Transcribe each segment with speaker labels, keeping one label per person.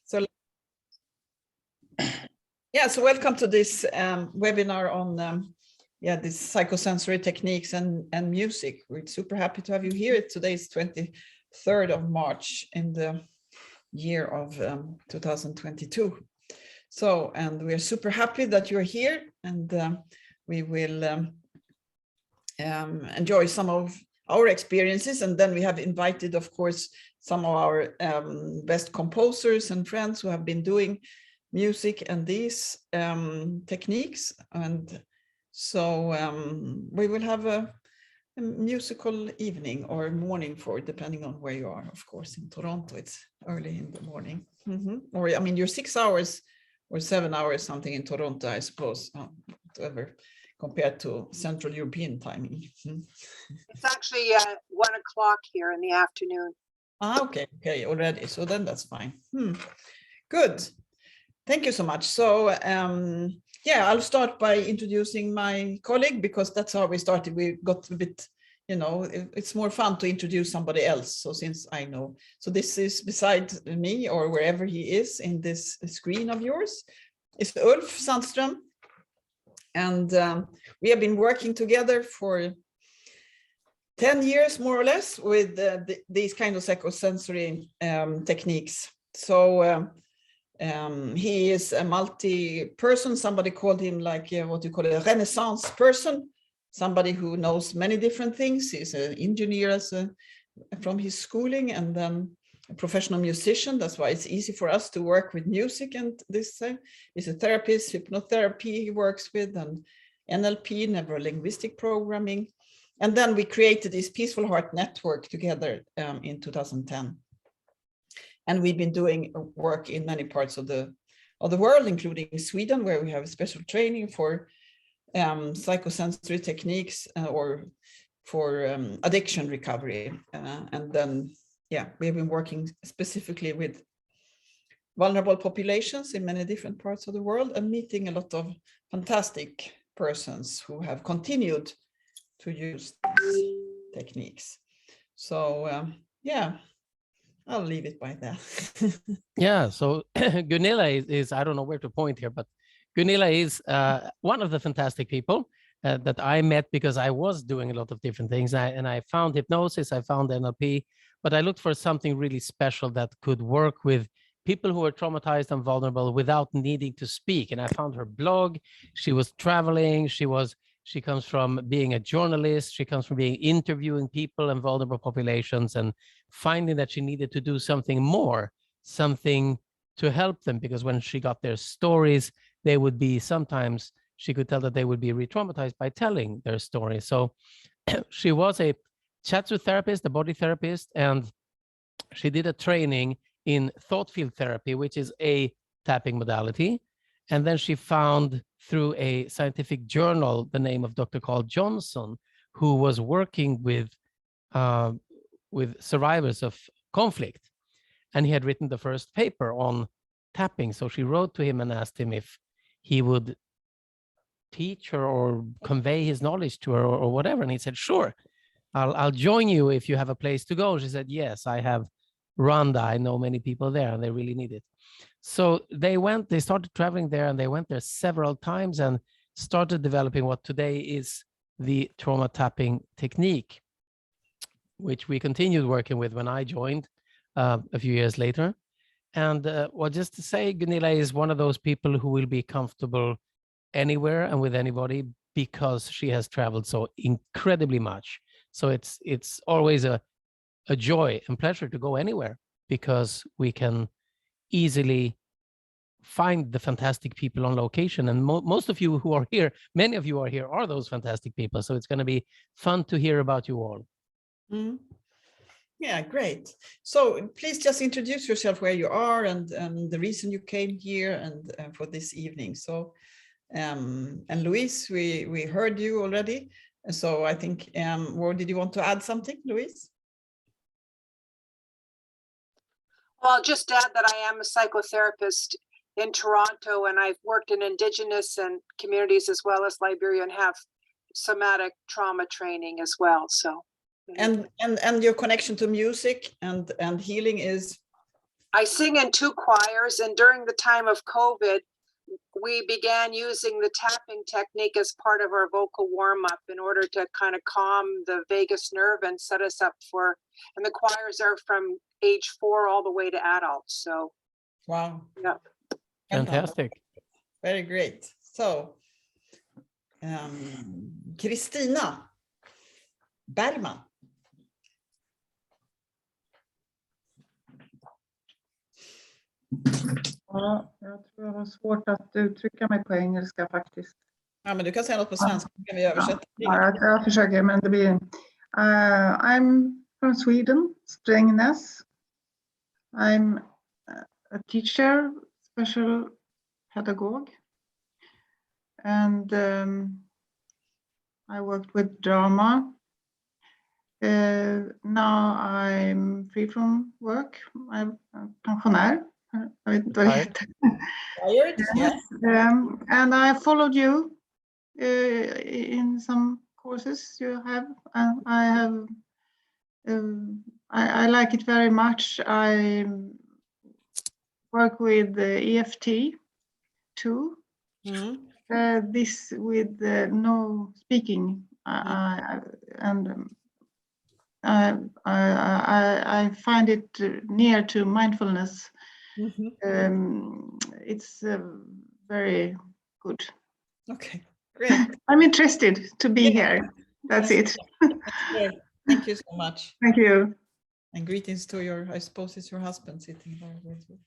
Speaker 1: So, yeah, so welcome to this webinar on this psychosensory techniques and music. We're super happy to have you here. Today is 23rd of March in the year of 2022. So, and we're super happy that you're here, and we will enjoy some of our experiences, and then we have invited, of course, some of our best composers and friends who have been doing music and these techniques. And so we will have a musical evening or morning for, depending on where you are. Of course, in Toronto it's early in the morning, or I mean, you're 6 hours or 7 hours something in Toronto, I suppose, whatever, compared to Central European timing.
Speaker 2: It's actually 1 o'clock here in the afternoon.
Speaker 1: Okay, already. So then that's fine. Good. Thank you so much. So yeah, I'll start by introducing my colleague, because that's how we started. We got a bit, you know, it's more fun to introduce somebody else. So since I know, so this is beside me, or wherever he is in this screen of yours, is Ulf Sandström. And we have been working together for 10 years, more or less, with these kind of psychosensory techniques. So he is a multi-person. Somebody called him like what you call a Renaissance person, somebody who knows many different things. He's an engineer from his schooling, and then a professional musician. That's why it's easy for us to work with music. And this is a therapist, hypnotherapy he works with, and NLP, neuro-linguistic programming. And then we created this Peaceful Heart Network together in 2010. And we've been doing work in many parts of the world, including Sweden, where we have special training for psychosensory techniques or for addiction recovery. And then, yeah, we've been working specifically with vulnerable populations in many different parts of the world, and meeting a lot of fantastic persons who have continued to use these techniques. So, yeah. I'll leave it by that.
Speaker 3: Yeah, so Gunilla is, I don't know where to point here, but Gunilla is one of the fantastic people that I met because I was doing a lot of different things. And I found hypnosis, I found NLP, but I looked for something really special that could work with people who are traumatized and vulnerable without needing to speak. And I found her blog. She was traveling. She comes from being a journalist. She comes from being interviewing people and vulnerable populations, and finding that she needed to do something more, something to help them, because when she got their stories, they would be, sometimes she could tell that they would be re-traumatized by telling their story. So she was a shiatsu therapist, a body therapist, and she did a training in thought field therapy, which is a tapping modality. And then she found through a scientific journal the name of Dr. Carl Johnson, who was working with survivors of conflict. And he had written the first paper on tapping. So she wrote to him and asked him if he would teach her or convey his knowledge to her or whatever. And he said, sure, I'll join you if you have a place to go. She said, yes, I have Rwanda. I know many people there and they really need it. So they started traveling there, and they went there several times and started developing what today is the trauma tapping technique, which we continued working with when I joined a few years later. And well, just to say, Gunilla is one of those people who will be comfortable anywhere and with anybody, because she has traveled so incredibly much. So it's always a joy and pleasure to go anywhere, because we can easily find the fantastic people on location. And most of you who are here, many of you are here, are those fantastic people. So it's going to be fun to hear about you all.
Speaker 1: Yeah, great. So please just introduce yourself, where you are, and the reason you came here and for this evening. So, and Louise, we heard you already. So I think, or did you want to add something, Louise?
Speaker 2: Well, I'll just add that I am a psychotherapist in Toronto, and I've worked in Indigenous and communities as well as Liberia, and have somatic trauma training as well. So,
Speaker 1: and your connection to music and healing is
Speaker 2: I sing in 2 choirs, and during the time of COVID, we began using the tapping technique as part of our vocal warm-up in order to kind of calm the vagus nerve and set us up for, and the choirs are from age 4 all the way to adults. So,
Speaker 1: Wow.
Speaker 2: yeah.
Speaker 3: Fantastic.
Speaker 1: Very great. So, Kristina Bergman.
Speaker 4: Ja, jag tror jag har svårt att uttrycka mig på engelska faktiskt.
Speaker 1: Ja, men du kan säga något på svenska, kan vi översätta.
Speaker 4: Ja, jag försöker, men det blir... I'm from Sweden, Strängnäs. I'm a teacher, special pedagogue. And I worked with drama. Now I'm free from work. I'm a pensionär. Jag vet inte vad det heter.
Speaker 1: Yes.
Speaker 4: And I followed you in some courses you have. I have. I like it very much. I work with the EFT too. This with no speaking. I find it near to mindfulness. It's very good.
Speaker 1: Okay, great.
Speaker 4: I'm interested to be here. That's it.
Speaker 1: Thank you so much.
Speaker 4: Thank you.
Speaker 1: And greetings to your, I suppose it's your husband sitting there with you.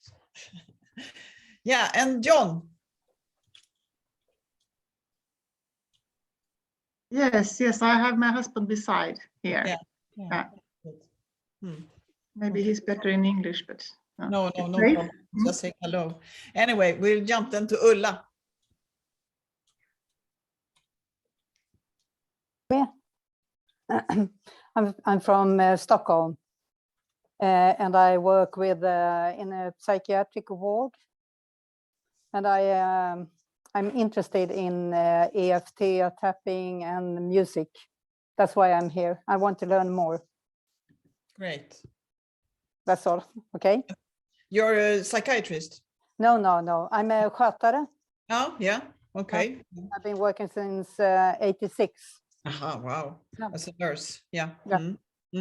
Speaker 1: Yeah, and John.
Speaker 4: Yes, I have my husband beside here.
Speaker 1: Yeah.
Speaker 4: Maybe he's better in English, but
Speaker 1: no problem. Just say hello. Anyway, we'll jump then to Ulla.
Speaker 5: I'm from Stockholm, and I work with in a psychiatric ward, and I'm interested in EFT, tapping, and music. That's why I'm here. I want to learn more.
Speaker 1: Great.
Speaker 5: That's all. Okay.
Speaker 1: You're a psychiatrist?
Speaker 5: No. I'm a skötare.
Speaker 1: Oh, yeah. Okay.
Speaker 5: I've been working since 86.
Speaker 1: Aha, wow.
Speaker 5: Yeah.
Speaker 1: As a nurse. Yeah.
Speaker 5: Yeah.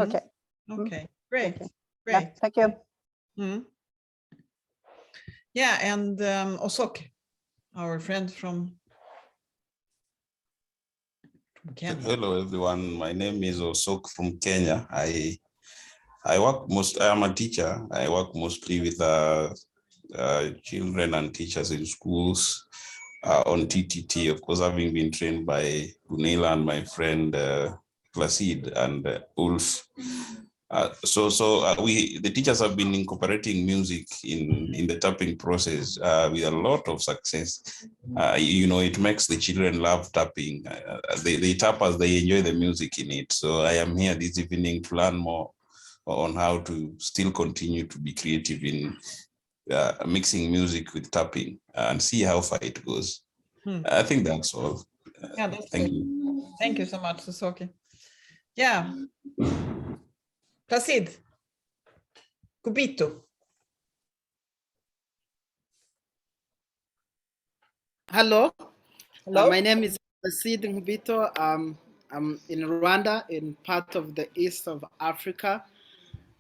Speaker 5: Okay.
Speaker 1: Okay. Great.
Speaker 5: Okay.
Speaker 1: Great.
Speaker 5: Yeah, thank you.
Speaker 1: Yeah, and Osok, our friend from Kenya.
Speaker 6: Hello everyone, my name is Osok from Kenya. I am a teacher. I work mostly with children and teachers in schools on TTT, of course, having been trained by Gunilla and my friend Placide and Ulf. The teachers have been incorporating music in the tapping process with a lot of success. It makes the children love tapping. They tap as they enjoy the music in it. So I am here this evening to learn more on how to still continue to be creative in mixing music with tapping and see how far it goes. I think that's all.
Speaker 1: Yeah, that's
Speaker 6: thank
Speaker 1: good.
Speaker 6: you.
Speaker 1: Thank you so much, Sosoki. Yeah. Placide. Cubito.
Speaker 7: Hello.
Speaker 1: Hello.
Speaker 7: My name is Placide Nkubito. I'm in Rwanda, in part of the east of Africa.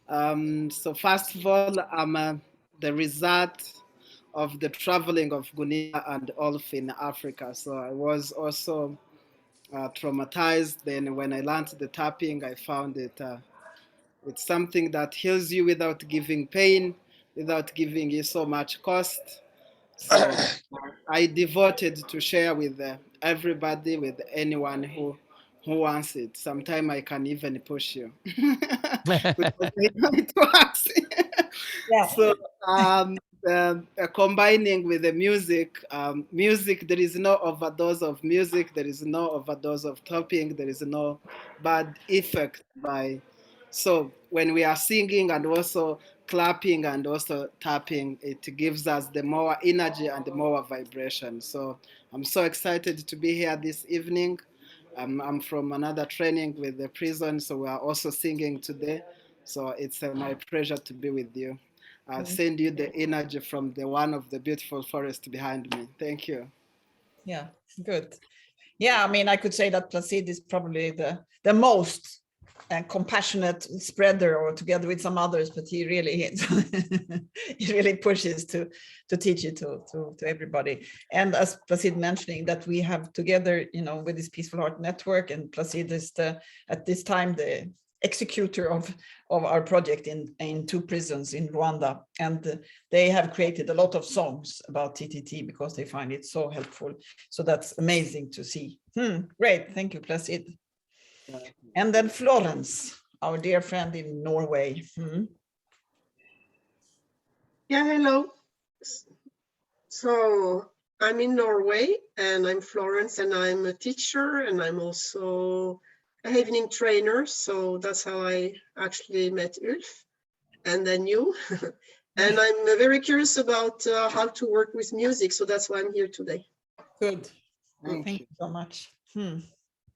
Speaker 7: So first of all, I'm the result of the traveling of Gunilla and Ulf in Africa. So I was also traumatized. Then when I learned the tapping, I found it it's something that heals you without giving pain, without giving you so much cost. So I devoted to share with everybody, with anyone who wants it. Sometimes I can even push you because I know it works.
Speaker 1: Yeah.
Speaker 7: So combining with the music, there is no overdose of music, there is no overdose of tapping, there is no bad effect so when we are singing and also clapping and also tapping, it gives us the more energy and the more vibration. So I'm so excited to be here this evening. I'm from another training with the prison, so we are also singing today. So it's my pleasure to be with you. send you the energy from one of the beautiful forests behind me. Thank you.
Speaker 1: Yeah, good. Yeah, I mean, I could say that Placide is probably the most compassionate spreader, or together with some others, but he really he really pushes to teach it to everybody. And as Placide mentioning, that we have together, you know, with this Peaceful Heart Network, and Placide is at this time the executor of our project in 2 prisons in Rwanda, and they have created a lot of songs about TTT because they find it so helpful. So that's amazing to see. Great, thank you, Placide. And then Florence, our dear friend in Norway.
Speaker 8: Yeah, hello. So I'm in Norway, and I'm Florence, and I'm a teacher, and I'm also a evening trainer. So that's how I actually met Ulf and then you. And I'm very curious about how to work with music. So that's why I'm here today.
Speaker 1: Good. Thank you so much.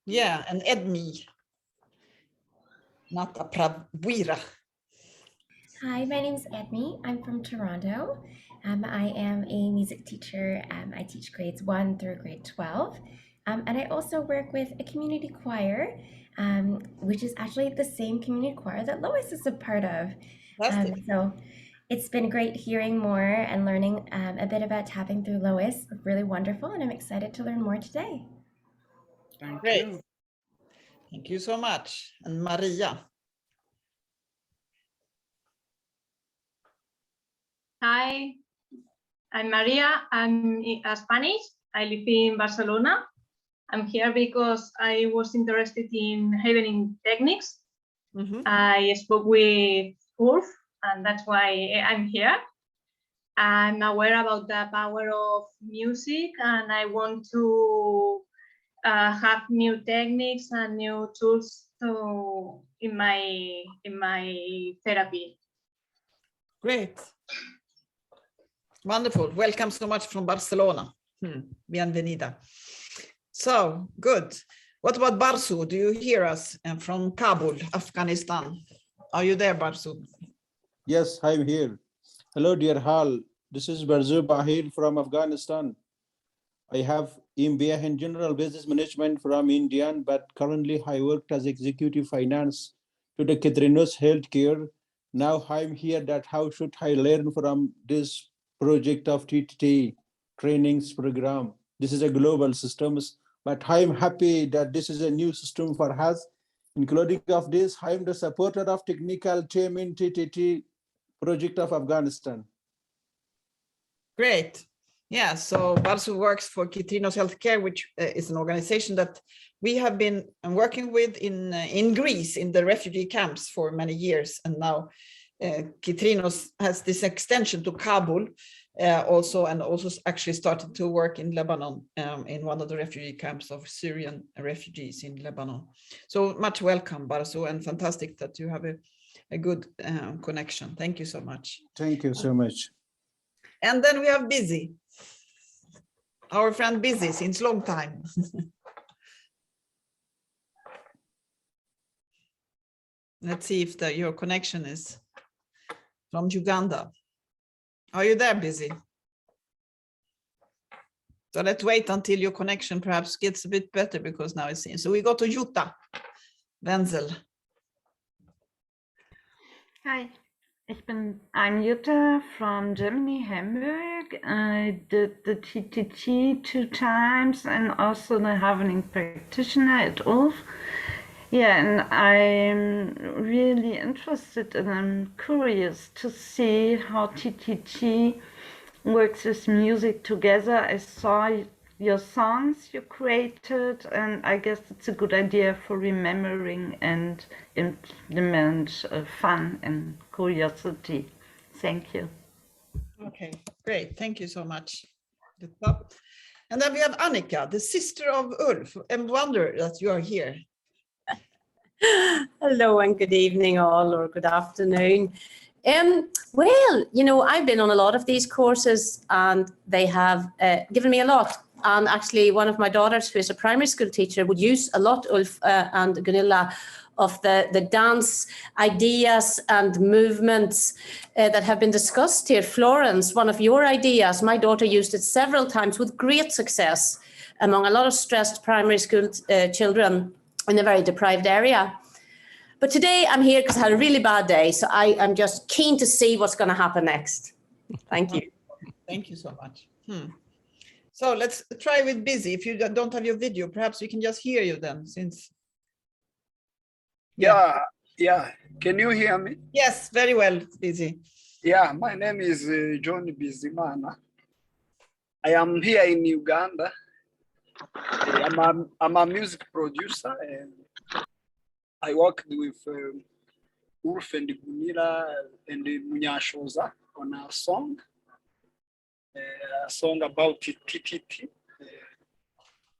Speaker 1: Yeah, and Edmi. Nata Pravira.
Speaker 9: Hi, my name is Edmi. I'm from Toronto. I am a music teacher. I teach grades 1 through grade 12. And I also work with a community choir, which is actually the same community choir that Lois is a part of. So it's been great hearing more and learning a bit about tapping through Lois. Really wonderful, and I'm excited to learn more today.
Speaker 1: Great. Thank you so much. And Maria.
Speaker 10: Hi, I'm Maria. I'm Spanish. I live in Barcelona. I'm here because I was interested in evening techniques. I spoke with Ulf, and that's why I'm here. I'm aware about the power of music, and I want to have new techniques and new tools in my therapy.
Speaker 1: Great. Wonderful. Welcome so much from Barcelona. Bienvenida. So good. What about Barsu? Do you hear us? And from Kabul, Afghanistan. Are you there, Barsu?
Speaker 11: Yes, I'm here. Hello, dear Hal. This is Barzu Bahir from Afghanistan. I have MBA in General Business Management from India, but currently I worked as Executive Finance to the Kitrinos Healthcare. Now I'm here that how should I learn from this project of TTT trainings program. This is a global system, but I'm happy that this is a new system for us. Including of this, I'm the supporter of technical team in TTT project of Afghanistan.
Speaker 1: Great. Yeah, so Barsu works for Kitrinos Healthcare, which is an organization that we have been working with in Greece, in the refugee camps for many years. And now Kitrinos has this extension to Kabul also actually started to work in Lebanon, in one of the refugee camps of Syrian refugees in Lebanon. So much welcome, Barsu, and fantastic that you have a good connection. Thank you so much.
Speaker 11: Thank you so much.
Speaker 1: And then we have Busy, our friend Busy since long time. Let's see if your connection is from Uganda. Are you there, Busy? So let's wait until your connection perhaps gets a bit better, because now it's in. So we go to Jutta Wenzel.
Speaker 12: Hi. I'm Jutta from Germany, Hamburg. I did the TTT 2 times and also the Havening practitioner at Ulf. Yeah, and I'm really interested and I'm curious to see how TTT works with music together. I saw your songs you created, and I guess it's a good idea for remembering and implement fun and curiosity. Thank you.
Speaker 1: Okay, great. Thank you so much. And then we have Annika, the sister of Ulf. I wonder that you are here.
Speaker 13: Hello and good evening all, or good afternoon. Well, you know, I've been on a lot of these courses and they have given me a lot. And actually one of my daughters, who is a primary school teacher, would use a lot, Ulf and Gunilla, of the dance ideas and movements that have been discussed here. Florence, one of your ideas, my daughter used it several times with great success among a lot of stressed primary school children in a very deprived area. But today I'm here because I had a really bad day, so I'm just keen to see what's going to happen next. Thank you.
Speaker 1: Thank you so much. So let's try with Busy. If you don't have your video, perhaps we can just hear you then, since.
Speaker 14: Yeah. Can you hear me?
Speaker 1: Yes, very well, Busy.
Speaker 14: Yeah, my name is John Bizimana. I am here in Uganda. I'm a music producer, and I worked with Ulf and Gunila and Munyashoza on a song about TTT.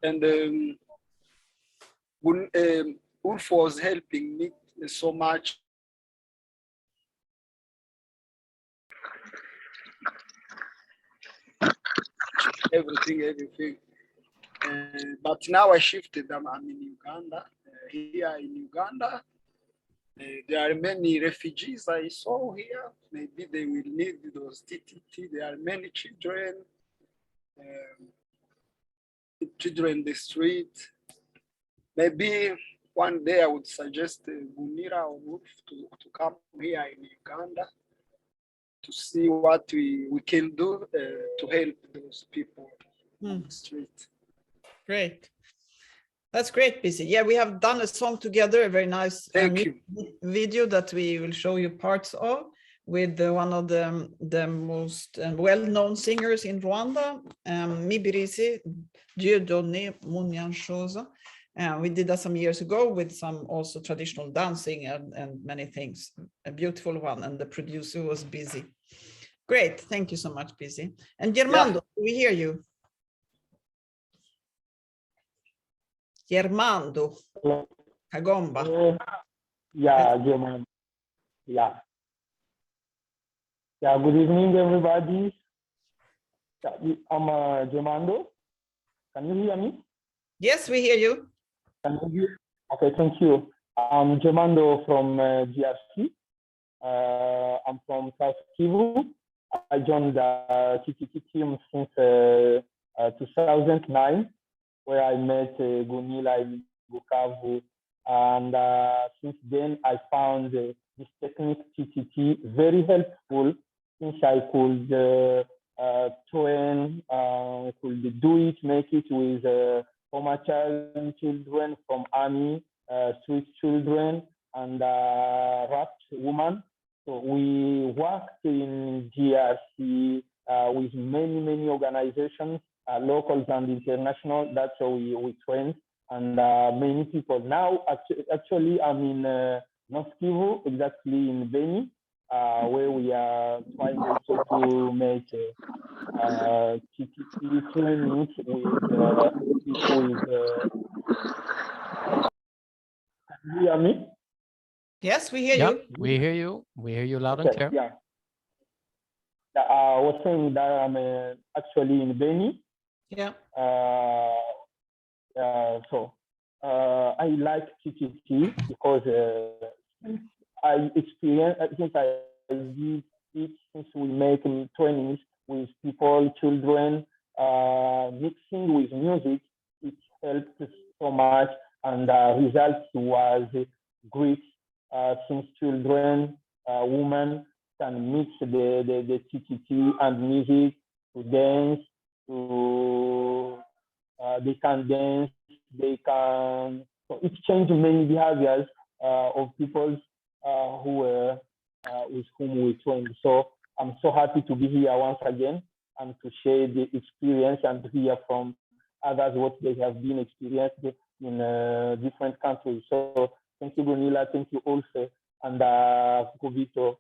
Speaker 14: And Ulf was helping me so much. Everything. But now I shifted. I'm in Uganda. Here in Uganda, there are many refugees I saw here. Maybe they will need those TTT. There are many children, children in the street. Maybe one day I would suggest Gunira or Wolf to come here in Uganda to see what we can do to help those people on the street.
Speaker 1: Great. That's great, Busy. Yeah, we have done a song together, a very nice video that we will show you parts of with one of the most well-known singers in Rwanda, Mibirizi Dieudonné Munyanshoza. We did that some years ago with some also traditional dancing and many things. A beautiful one, and the producer was Busy. Great, thank you so much, Busy. And Germando, we hear you. Germando Kagomba.
Speaker 15: German. Yeah, good evening, everybody. I'm Germando. Can you hear me?
Speaker 1: Yes, we hear you.
Speaker 15: Can you hear? Okay, thank you. I'm Germando from DRC. I'm from South Kivu. I joined the TTT team since 2009. Where I met Gunila in Bukavu, and since then I found this technique TTT very helpful, since I could train, could do it, make it with humanitarian children from army, street children, and rapt women. So we worked in DRC with many organizations. Locals and international, that's how we train, and many people. Now, actually, I'm in North Kivu, exactly in Beni, where we are trying also to make TTT trainings with people with. Can you hear me?
Speaker 1: Yes, we hear you.
Speaker 3: We hear you. We hear you loud and clear.
Speaker 15: Yeah. I was saying that I'm actually in Beni.
Speaker 1: Yeah.
Speaker 15: So I like TTT because I think I did it since we make trainings with people, children, mixing with music. It helped so much, and the result was great since children, women can mix the TTT and music to dance. They can dance, so it changed many behaviors of people who with whom we trained. So I'm so happy to be here once again and to share the experience and to hear from others what they have been experienced in different countries. So thank you, Gunila, thank you also, and Kubito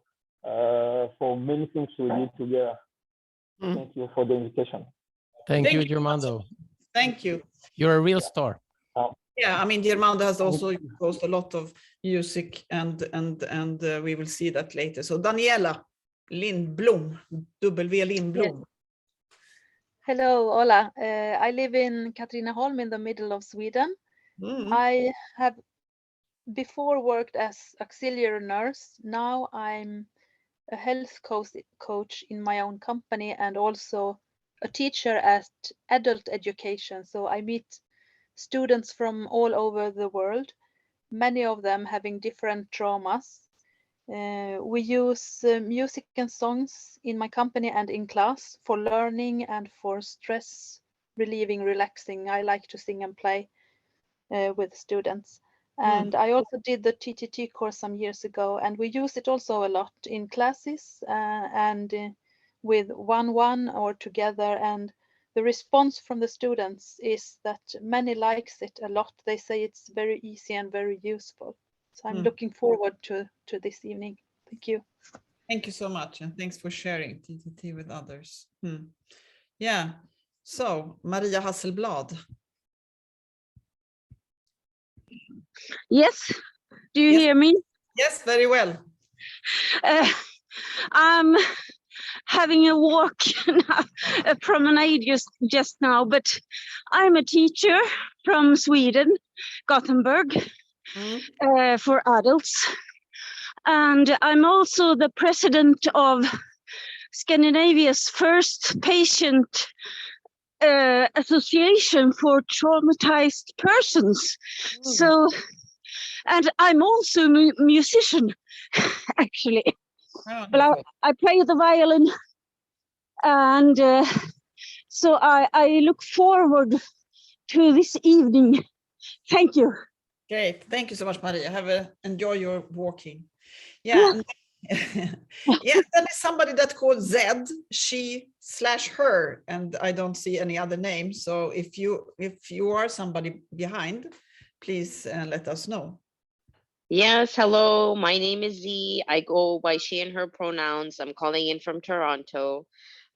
Speaker 15: for many things we did together. Thank you for the invitation.
Speaker 3: Thank you, Germando.
Speaker 1: Thank you.
Speaker 3: You're a real star.
Speaker 1: Yeah, I mean, Germando has also composed a lot of music, and we will see that later. So Daniela Lindblom, W. Lindblom.
Speaker 16: Yes. Hello, hola. I live in Katrineholm in the middle of Sweden. I have
Speaker 17: before worked as auxiliary nurse. Now I'm a health coach in my own company and also a teacher at adult education. So I meet students from all over the world, many of them having different traumas. We use music and songs in my company and in class for learning and for stress relieving, relaxing. I like to sing and play with students. And I also did the TTT course some years ago, and we use it also a lot in classes and with one-one or together. And the response from the students is that many likes it a lot. They say it's very easy and very useful. So I'm looking forward to this evening. Thank you.
Speaker 1: Thank you so much, and thanks for sharing TTT with others. Yeah, so Maria Hasselblad.
Speaker 18: Yes, do you hear me?
Speaker 1: Yes, very well.
Speaker 18: I'm having a walk, a promenade just now, but I'm a teacher from Sweden, Gothenburg, for adults. And I'm also the president of Scandinavia's first patient association for traumatized persons. So, and I'm also a musician, actually. But I play the violin, and so I look forward to this evening. Thank you.
Speaker 1: Great, thank you so much, Maria. Enjoy your walking. Yeah. Yeah, then is somebody that called Z, she/her, and I don't see any other name. So if you are somebody behind, please let us know.
Speaker 19: Yes, hello, my name is Z. I go by she and her pronouns. I'm calling in from Toronto.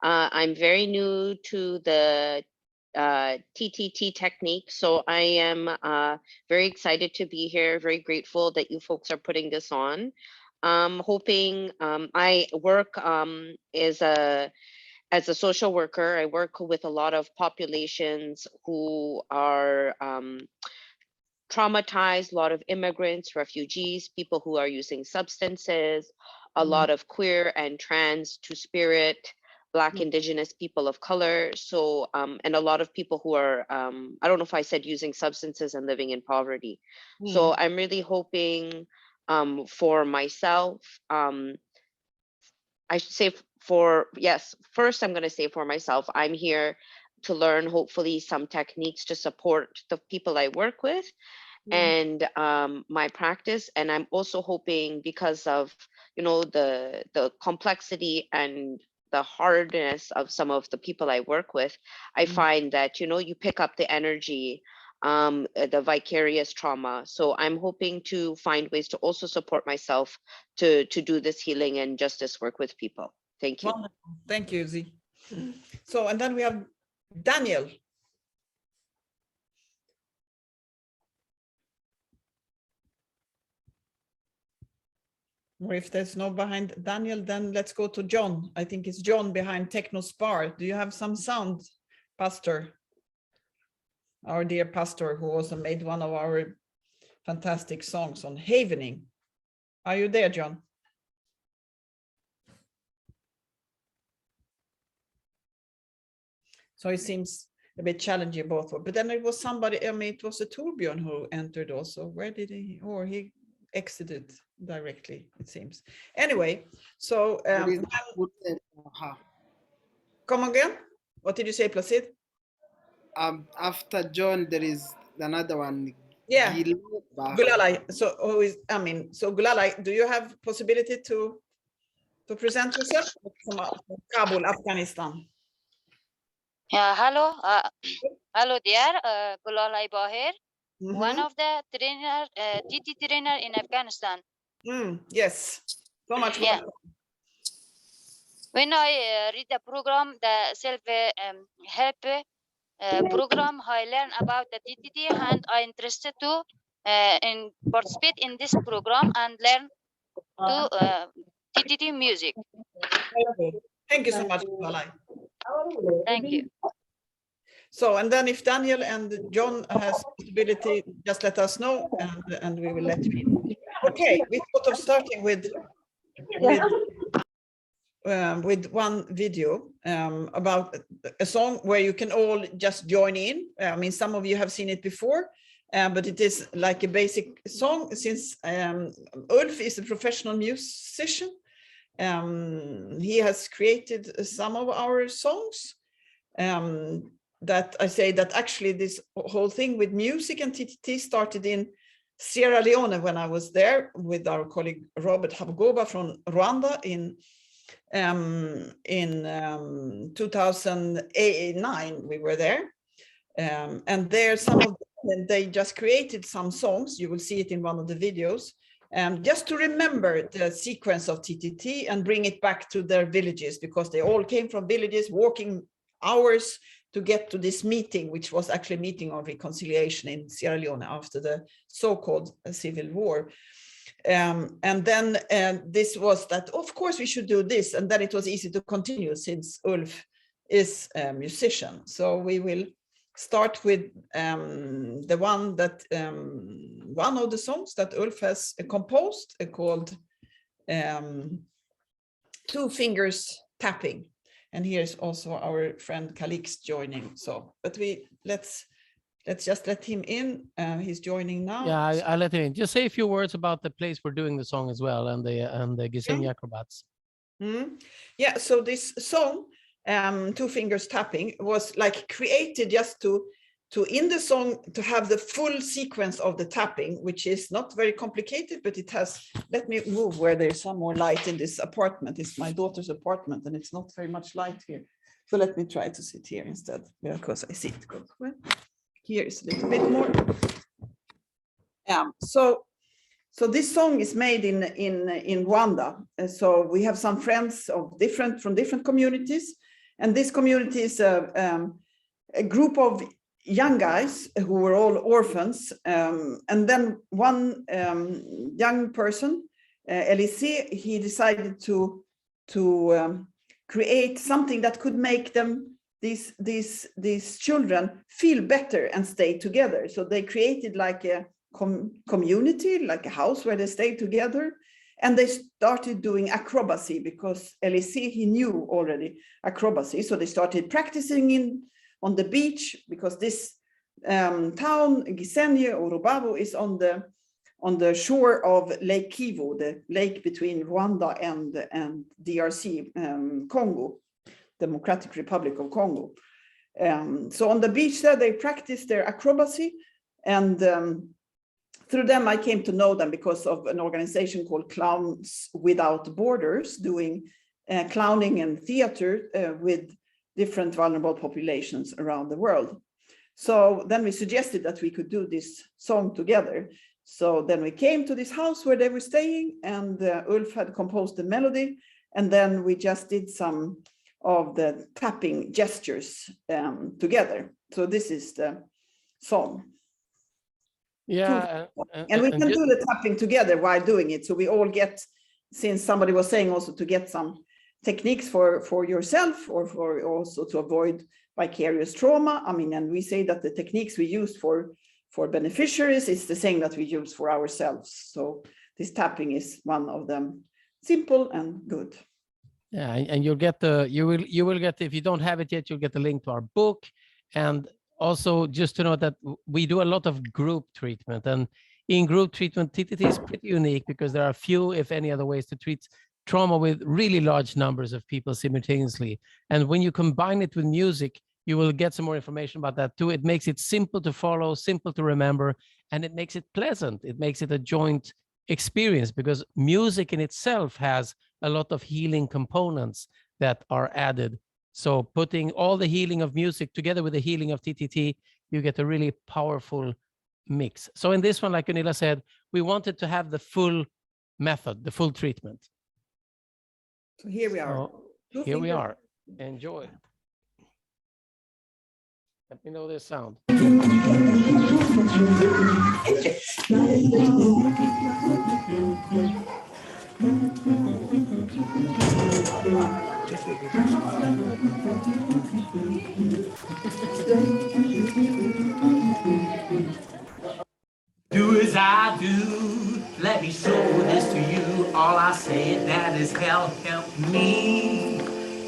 Speaker 19: I'm very new to the TTT technique, so I am very excited to be here, very grateful that you folks are putting this on. Hoping I work as a social worker. I work with a lot of populations who are traumatized, a lot of immigrants, refugees, people who are using substances, a lot of queer and trans two-spirit, Black, Indigenous people of color. So, and a lot of people who are, I don't know if I said using substances and living in poverty. So I'm really hoping for myself, I should say first I'm going to say for myself, I'm here to learn hopefully some techniques to support the people I work with and my practice. And I'm also hoping, because of the complexity and the hardness of some of the people I work with, I find that you pick up the energy, the vicarious trauma. So I'm hoping to find ways to also support myself to do this healing and justice work with people. Thank you.
Speaker 1: Wonderful. Thank you, Z. So, and then we have Daniel. Or if there's no behind Daniel, then let's go to John. I think it's John behind Techno Spar. Do you have some sound, Pastor? Our dear pastor, who also made one of our fantastic songs on havening. Are you there, John? So it seems a bit challenging both. But then it was somebody, I mean, it was a Torbjörn who entered also. Where did he, or he exited directly, it seems. Anyway, so come again. What did you say, Placid?
Speaker 7: After John, there is another one.
Speaker 1: Yeah, Gulalai. So who is? I mean, so Gulalai, do you have possibility to present yourself from Kabul, Afghanistan?
Speaker 20: Yeah, hello there, Gulalai Bahir, one of the trainer, TT trainer in Afghanistan.
Speaker 1: Yes, so much.
Speaker 20: Yeah. When I read the program, the self-help program, I learn about the TTT, and I'm interested to participate in this program and learn to TTT music.
Speaker 1: Thank you so much, Gulalai.
Speaker 20: Thank you.
Speaker 1: So, and then if Daniel and John has possibility, just let us know, and we will let you in. Okay, we thought of starting with one video about a song where you can all just join in. I mean, some of you have seen it before, but it is like a basic song since Ulf is a professional musician. He has created some of our songs. That I say that actually this whole thing with music and TTT started in Sierra Leone when I was there with our colleague Robert Habugoba from Rwanda in 2009. We were there, and there some of them, they just created some songs. You will see it in one of the videos, just to remember the sequence of TTT and bring it back to their villages, because they all came from villages, walking hours to get to this meeting, which was actually a meeting on reconciliation in Sierra Leone after the so-called civil war. And then this was that, of course, we should do this. And then it was easy to continue since Ulf is a musician. So we will start with the one that, one of the songs that Ulf has composed called 2 Fingers Tapping. And here's also our friend Calix joining. So, but let's just let him in. He's joining now.
Speaker 3: Yeah, I let him in. Just say a few words about the place we're doing the song as well, and the Gising acrobats.
Speaker 1: Yeah. So this song, 2 Fingers Tapping, was like created just to in the song to have the full sequence of the tapping, which is not very complicated, but it has. Let me move where there's some more light in this apartment. It's my daughter's apartment, and it's not very much light here. So let me try to sit here instead, because I see it goes well. Here is a little bit more. So this song is made in Rwanda. So we have some friends of from different communities, and this community is a group of young guys who were all orphans, and then one young person, Elise, he decided to create something that could make them, these children, feel better and stay together. So they created like a community, like a house where they stayed together, and they started doing acrobacy because Elise, he knew already acrobacy. So they started practicing on the beach, because this town, Gisenyi or Rubavu, is on the shore of Lake Kivu, the lake between Rwanda and DRC, Congo, Democratic Republic of Congo. So on the beach there, they practiced their acrobacy, and through them I came to know them because of an organization called Clowns Without Borders, doing clowning and theater with different vulnerable populations around the world. So then we suggested that we could do this song together. So then we came to this house where they were staying, and Ulf had composed the melody, and then we just did some of the tapping gestures together. So this is the song.
Speaker 3: Yeah,
Speaker 1: and we can do the tapping together while doing it. So we all get, since somebody was saying also to get some techniques for yourself, or for also to avoid vicarious trauma. I mean, and we say that the techniques we use for beneficiaries is the same that we use for ourselves. So this tapping is one of them, simple and good.
Speaker 3: Yeah, and you'll get you will get, if you don't have it yet, you'll get the link to our book. And also just to know that we do a lot of group treatment, and in group treatment, TTT is pretty unique because there are few, if any, other ways to treat trauma with really large numbers of people simultaneously. And when you combine it with music, you will get some more information about that too. It makes it simple to follow, simple to remember, and it makes it pleasant. It makes it a joint experience, because music in itself has a lot of healing components that are added. So putting all the healing of music together with the healing of TTT, you get a really powerful mix. So in this one, like Gunilla said, we wanted to have the full method, the full treatment.
Speaker 1: So here we are.
Speaker 3: So here we are. Enjoy. Let me know this sound.
Speaker 21: as hell, help me.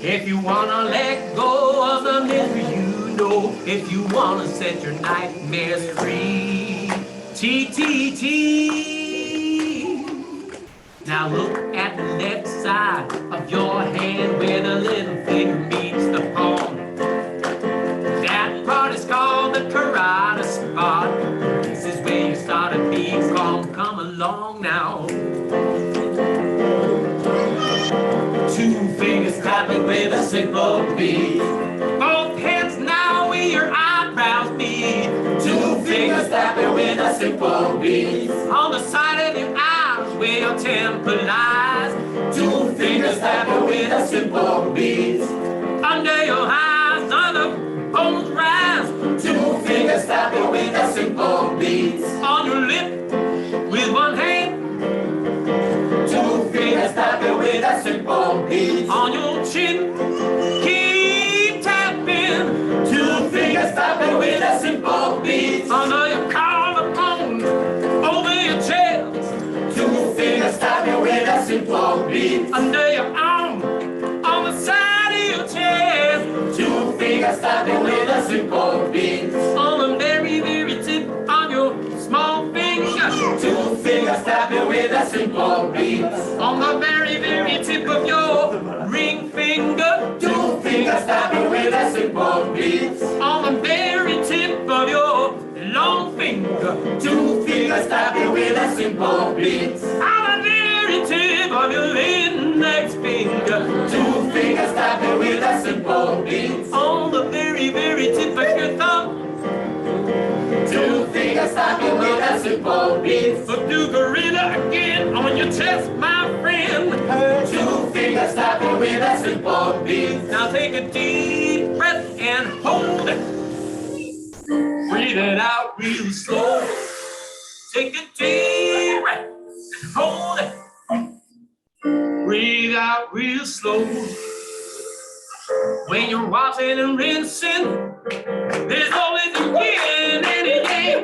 Speaker 21: If you wanna let go of the misery you know, if you wanna set your nightmares free, TTT. Now look at the left side of your hand where the little finger meets the palm. That part is called the karate spot. This is where you start to be calm. Come along now. 2 fingers tapping with a simple beat. Both hands now where your eyebrows meet. 2 fingers tapping with a simple beat. On the side of your eyes where your temple lies. 2 fingers tapping with a simple beat. Under your eyes, under bones rise. 2 fingers tapping with a simple beat. On your lip with one hand. 2 fingers tapping with a simple beat. On your chin, keep tapping. 2 fingers tapping with a simple beat. Under your collarbone, over your chest. 2 fingers tapping with a simple beat. Under your arm, on the side of your chest. 2 fingers tapping with a simple beat. On the very, very tip of your small finger. 2 fingers tapping with a simple beat. On the very, very tip of your ring finger. 2 fingers tapping with a simple beat. On the very tip of your long finger. 2 fingers tapping with a simple beat. On the very tip of your index finger. 2 fingers tapping with a simple beat. On the very, very tip of your thumb. 2 fingers tapping with a simple beat. So do gorilla again on your chest, my friend. 2 fingers tapping with a simple beat. Now take a deep breath and hold it. Breathe it out real slow. Take a deep breath and hold it. Breathe out real slow. When you're washing and rinsing, there's always a yin and a yang.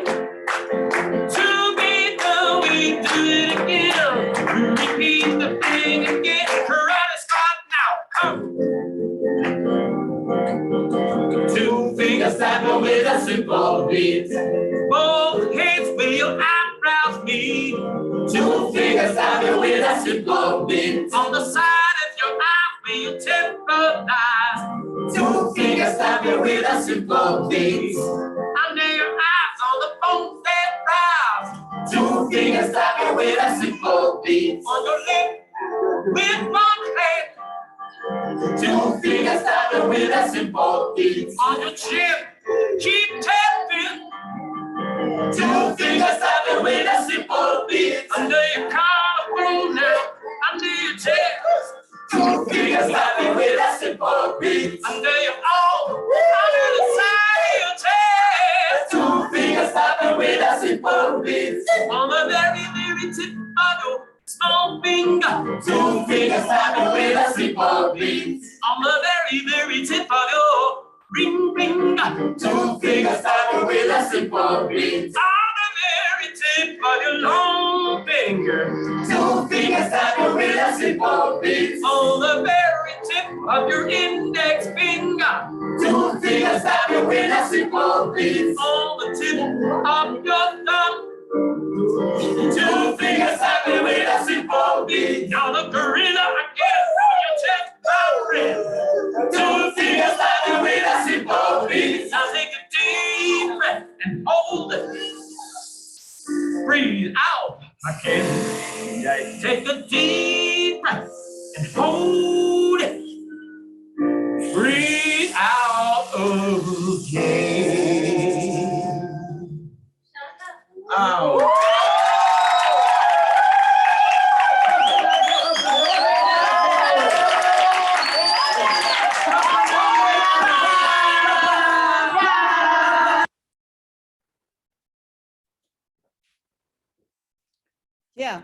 Speaker 21: To be done, we do it again. Repeat the thing again. Karate start now. Come. 2 fingers tapping with a simple beat. Both hands where your eyebrows meet. 2 fingers tapping with a simple beat. On the side of your eye where your temple lies. 2 fingers tapping with a simple beat. Under your eyes on the bones that rise. 2 fingers tapping with a simple beat. On your lip with one hand. 2 fingers tapping with a simple beat. On your chin, keep tapping. 2 fingers tapping with a simple beat. Under your collarbone now, under your chest. 2 fingers tapping with a simple beat. Under your arm, under the side of your chest. 2 fingers tapping with a simple beat. On the very, very tip of your small finger. 2 fingers tapping with a simple beat. On the very, very tip of your ring finger. 2 fingers tapping with a simple beat. On the very tip of your long finger. 2 fingers tapping with a simple beat. On the very tip of your index finger. 2 fingers tapping with a simple beat. On the tip of your thumb. 2 fingers tapping with a simple beat. Now the gorilla again on your chest, my friend. 2 fingers tapping with a simple beat. Now take a deep breath and hold it. Breathe out again. Take a deep breath and hold it. Breathe out again. Out.
Speaker 1: Yeah.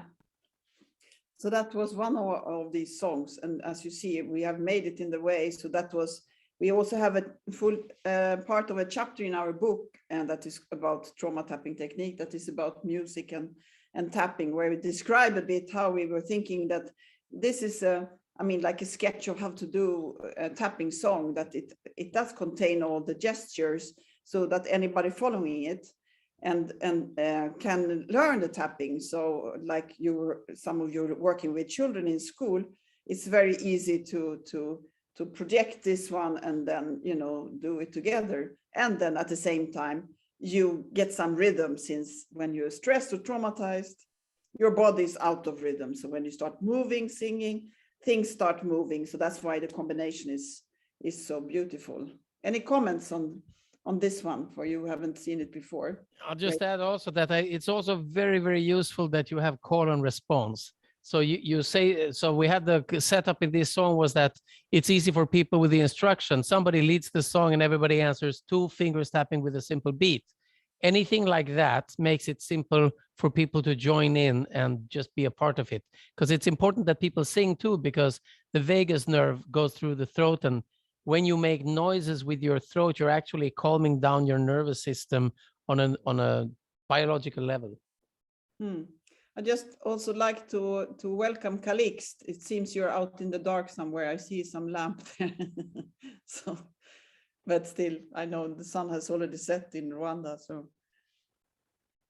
Speaker 1: So that was one of these songs. And as you see, we have made it in the way. So that was, we also have a full part of a chapter in our book, and that is about trauma tapping technique, that is about music and tapping, where we describe a bit how we were thinking that this is I mean, like a sketch of how to do a tapping song, that it does contain all the gestures so that anybody following it and can learn the tapping. So like some of you are working with children in school, it's very easy to project this one and then, you know, do it together. And then at the same time, you get some rhythm, since when you're stressed or traumatized, your body's out of rhythm. So when you start moving, singing, things start moving. So that's why the combination is so beautiful. Any comments on this one for you who haven't seen it before?
Speaker 3: I'll just add also that it's also very, very useful that you have call and response. So you say, so we had the setup in this song was that it's easy for people with the instruction. Somebody leads the song and everybody answers 2 fingers tapping with a simple beat. Anything like that makes it simple for people to join in and just be a part of it. Because it's important that people sing too, because the vagus nerve goes through the throat. And when you make noises with your throat, you're actually calming down your nervous system on a biological level.
Speaker 1: I just also like to welcome Calixte. It seems you're out in the dark somewhere. I see some lamp there. So, but still, I know the sun has already set in Rwanda. So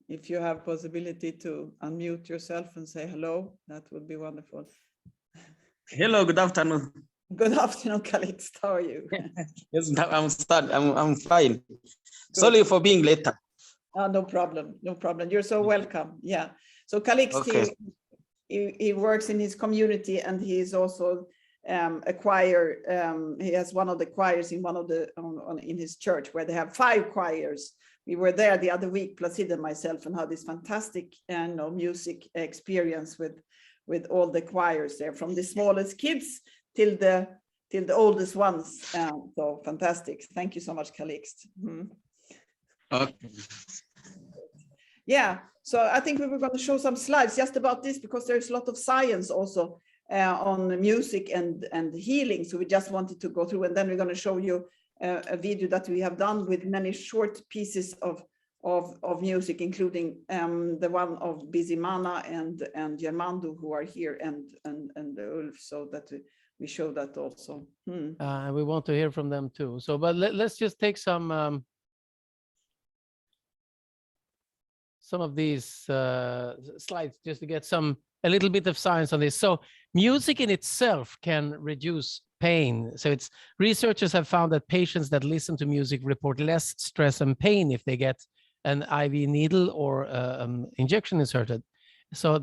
Speaker 1: if you have possibility to unmute yourself and say hello, that would be wonderful.
Speaker 2: Hello, good afternoon.
Speaker 1: Good afternoon, Calixte. How are you?
Speaker 2: Yes, I'm fine. Good. Sorry for being late.
Speaker 1: No problem. No problem. You're so welcome. Yeah. So Calixte, okay. He works in his community, and he is also a choir. He has one of the choirs in in his church, where they have 5 choirs. We were there the other week, Placide and myself, and had this fantastic music experience with all the choirs there, from the smallest kids till the oldest ones. So fantastic. Thank you so much, Calixte.
Speaker 2: Okay.
Speaker 1: Yeah, so I think we were going to show some slides just about this, because there's a lot of science also on music and healing. So we just wanted to go through, and then we're going to show you a video that we have done with many short pieces of music, including the one of Bizimana and Germando, who are here, and Ulf, so that we show that also.
Speaker 3: We want to hear from them too. So, but let's just take some of these slides just to get a little bit of science on this. So music in itself can reduce pain. So researchers have found that patients that listen to music report less stress and pain if they get an IV needle or injection inserted. So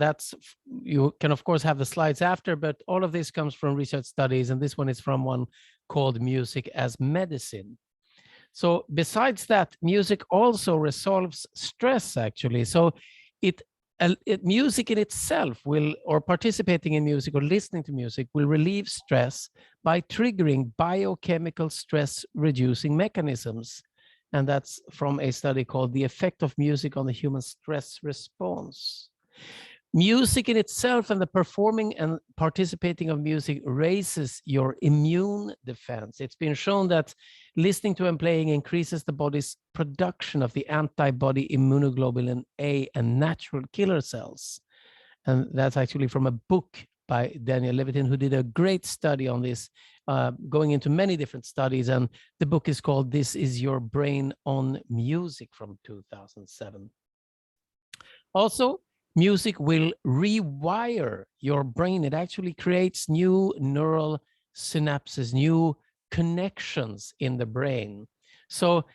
Speaker 3: you can of course have the slides after, but all of this comes from research studies, and this one is from one called Music as Medicine. So besides that, music also resolves stress, actually. So music in itself or participating in music or listening to music will relieve stress by triggering biochemical stress reducing mechanisms. And that's from a study called The Effect of Music on the Human Stress Response. Music in itself and the performing and participating of music raises your immune defense. It's been shown that listening to and playing increases the body's production of the antibody immunoglobulin A and natural killer cells. And that's actually from a book by Daniel Levitin, who did a great study on this, going into many different studies. And the book is called This Is Your Brain on Music from 2007. Also, music will rewire your brain. It actually creates new neural synapses, new connections in the brain. So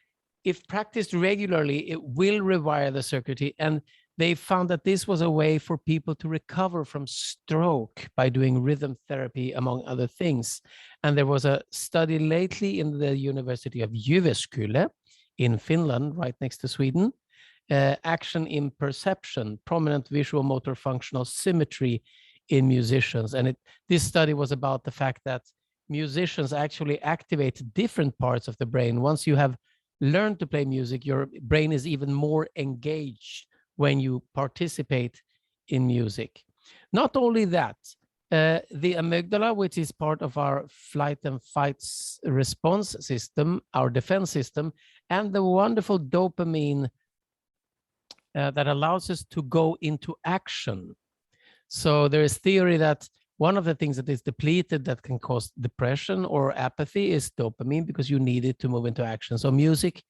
Speaker 3: if practiced regularly, it will rewire the circuitry. And they found that this was a way for people to recover from stroke by doing rhythm therapy, among other things. And there was a study lately in the University of Jyväskylä in Finland, right next to Sweden. Action in perception, prominent visual motor functional symmetry in musicians. And this study was about the fact that musicians actually activate different parts of the brain. Once you have learned to play music, your brain is even more engaged when you participate in music. Not only that, the amygdala, which is part of our flight and fight response system, our defense system, and the wonderful dopamine that allows us to go into action. So there is theory that One of the things that is depleted that can cause depression or apathy is dopamine, because you need it to move into action. So music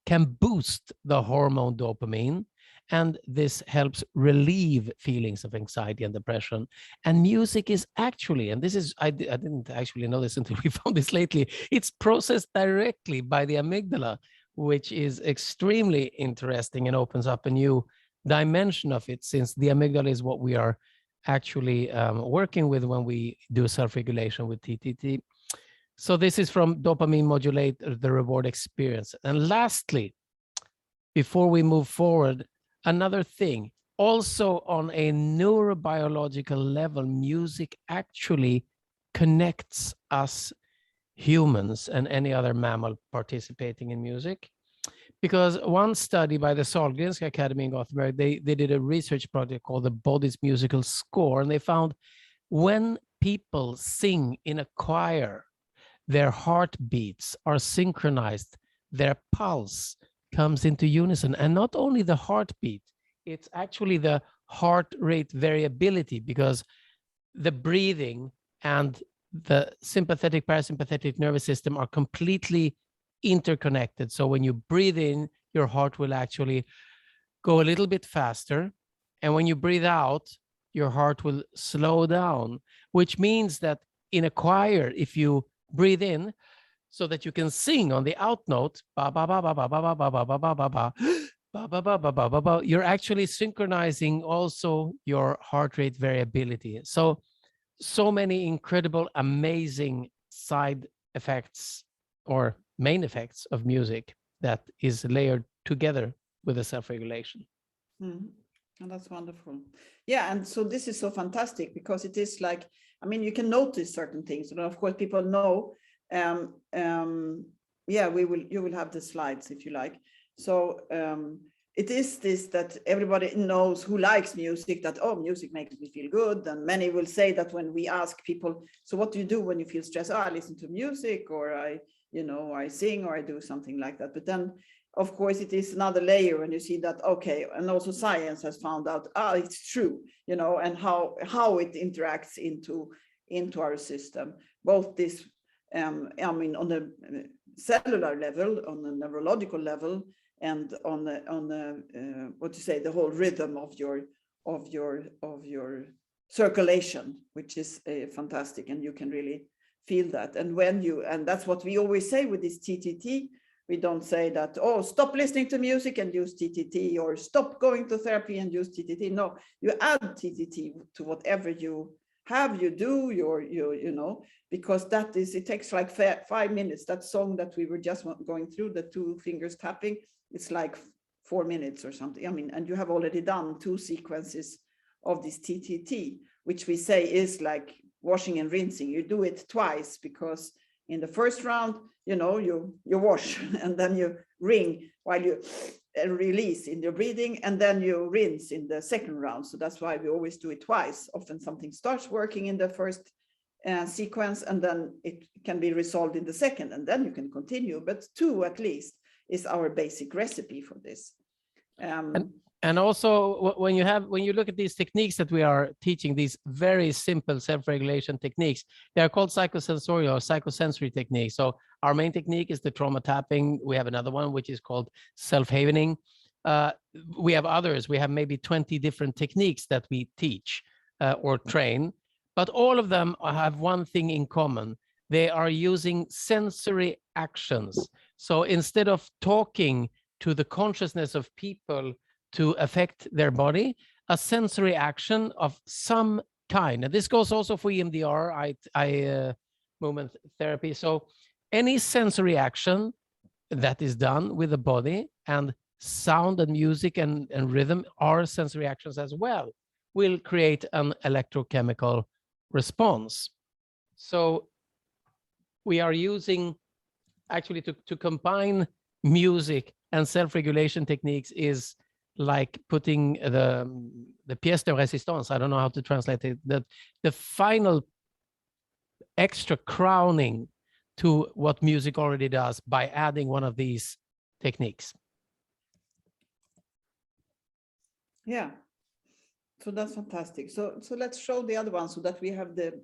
Speaker 3: can boost the hormone dopamine, and this helps relieve feelings of anxiety and depression. And music is actually, and this is, I didn't actually know this until we found this lately, it's processed directly by the amygdala, which is extremely interesting and opens up a new dimension of it, since the amygdala is what we are actually working with when we do self-regulation with TTT. So this is from dopamine modulate the reward experience. And lastly, before we move forward, another thing, also on a neurobiological level, music actually connects us humans and any other mammal participating in music. Because one study by the Sahlgrenska Academy in Gothenburg, they did a research project called the Body's Musical Score, and they found when people sing in a choir, their heartbeats are synchronized, their pulse comes into unison. And not only the heartbeat, it's actually the heart rate variability, because the breathing and the sympathetic parasympathetic nervous system are completely interconnected. So when you breathe in, your heart will actually go a little bit faster. And when you breathe out, your heart will slow down, which means that in a choir, if you breathe in so that you can sing on the out note, ba ba ba ba ba ba ba ba ba ba ba ba ba ba ba ba ba ba ba, you're actually synchronizing also your heart rate variability. So many incredible, amazing side effects or main effects of music that is layered together with the self-regulation.
Speaker 1: Mm. Oh, that's wonderful. Yeah, and so this is so fantastic, because it is like, I mean, you can notice certain things. And of course, people know. Yeah, you will have the slides if you like. So it is this that everybody knows who likes music, that, oh, music makes me feel good. And many will say that when we ask people, so what do you do when you feel stressed? Oh, I listen to music, or I sing, or I do something like that. But then, of course, it is another layer, and you see that, okay, and also science has found out, it's true, and how it interacts into our system, both this, I mean, on the cellular level, on the neurological level, and on the what to say, the whole rhythm of your circulation, which is fantastic, and you can really feel that. And and that's what we always say with this TTT. We don't say that, oh, stop listening to music and use TTT, or stop going to therapy and use TTT. No, you add TTT to whatever you have, you do, because that is, it takes like 5 minutes. That song that we were just going through, the 2 fingers tapping, it's like 4 minutes or something. I mean, and you have already done 2 sequences of this TTT, which we say is like washing and rinsing. You do it twice, because in the first round, you wash and then you ring while you release in your breathing, and then you rinse in the second round. So that's why we always do it twice. Often something starts working in the first sequence, and then it can be resolved in the second, and then you can continue. But 2 at least is our basic recipe for this.
Speaker 3: And also, when you look at these techniques that we are teaching, these very simple self-regulation techniques, they are called psychosensorial or psychosensory techniques. So our main technique is the trauma tapping. We have another one, which is called self-havening. We have others. We have maybe 20 different techniques that we teach or train, but all of them have one thing in common. They are using sensory actions. So instead of talking to the consciousness of people to affect their body, a sensory action of some kind. And this goes also for EMDR, movement therapy. So any sensory action that is done with the body, and sound and music and rhythm are sensory actions as well, will create an electrochemical response. So we are using, actually, to combine music and self-regulation techniques is like putting the pièce de résistance, I don't know how to translate it, the final extra crowning to what music already does by adding one of these techniques.
Speaker 1: Yeah, So that's fantastic. So let's show the other one so that we have the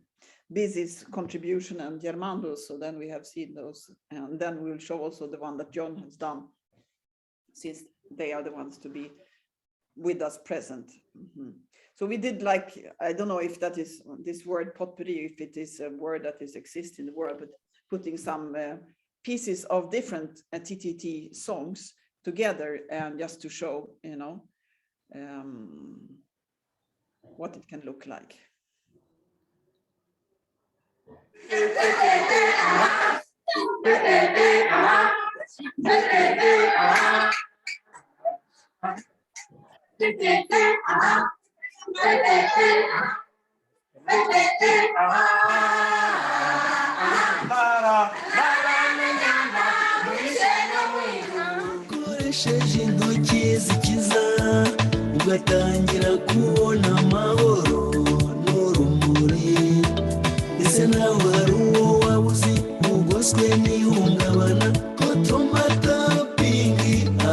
Speaker 1: Busy's contribution and Germando's. So then we have seen those, and then we'll show also the one that John has done, since they are the ones to be with us present. So we did, like, I don't know if that is this word potpourri, if it is a word that exists in the world, but putting some pieces of different TTT songs together, and just to show, you know, what it can look like.
Speaker 21: Ukoresheje intoki zikiza ugatangira kubona amahoro n'urumuri, ese nawe hari uwo wabuze ugoswe n'ihungabana, ko Trauma-Mapping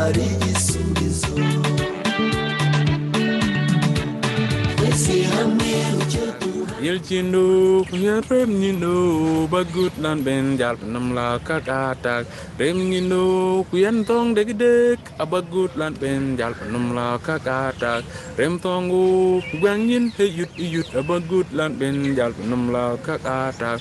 Speaker 21: ari igisubizo. Twese hamwe
Speaker 4: Yelchindo, Kuyaremnindo, Bagut Lan Ben Jalpanamla Kakatak, Remnindo, Kuyantong Degdek, Abagut Lan Ben Jalpanamla Kakatak, Remtongo, Gwangin Heyut Iyut, Abagut Lan Ben Jalpanamla Kakatak.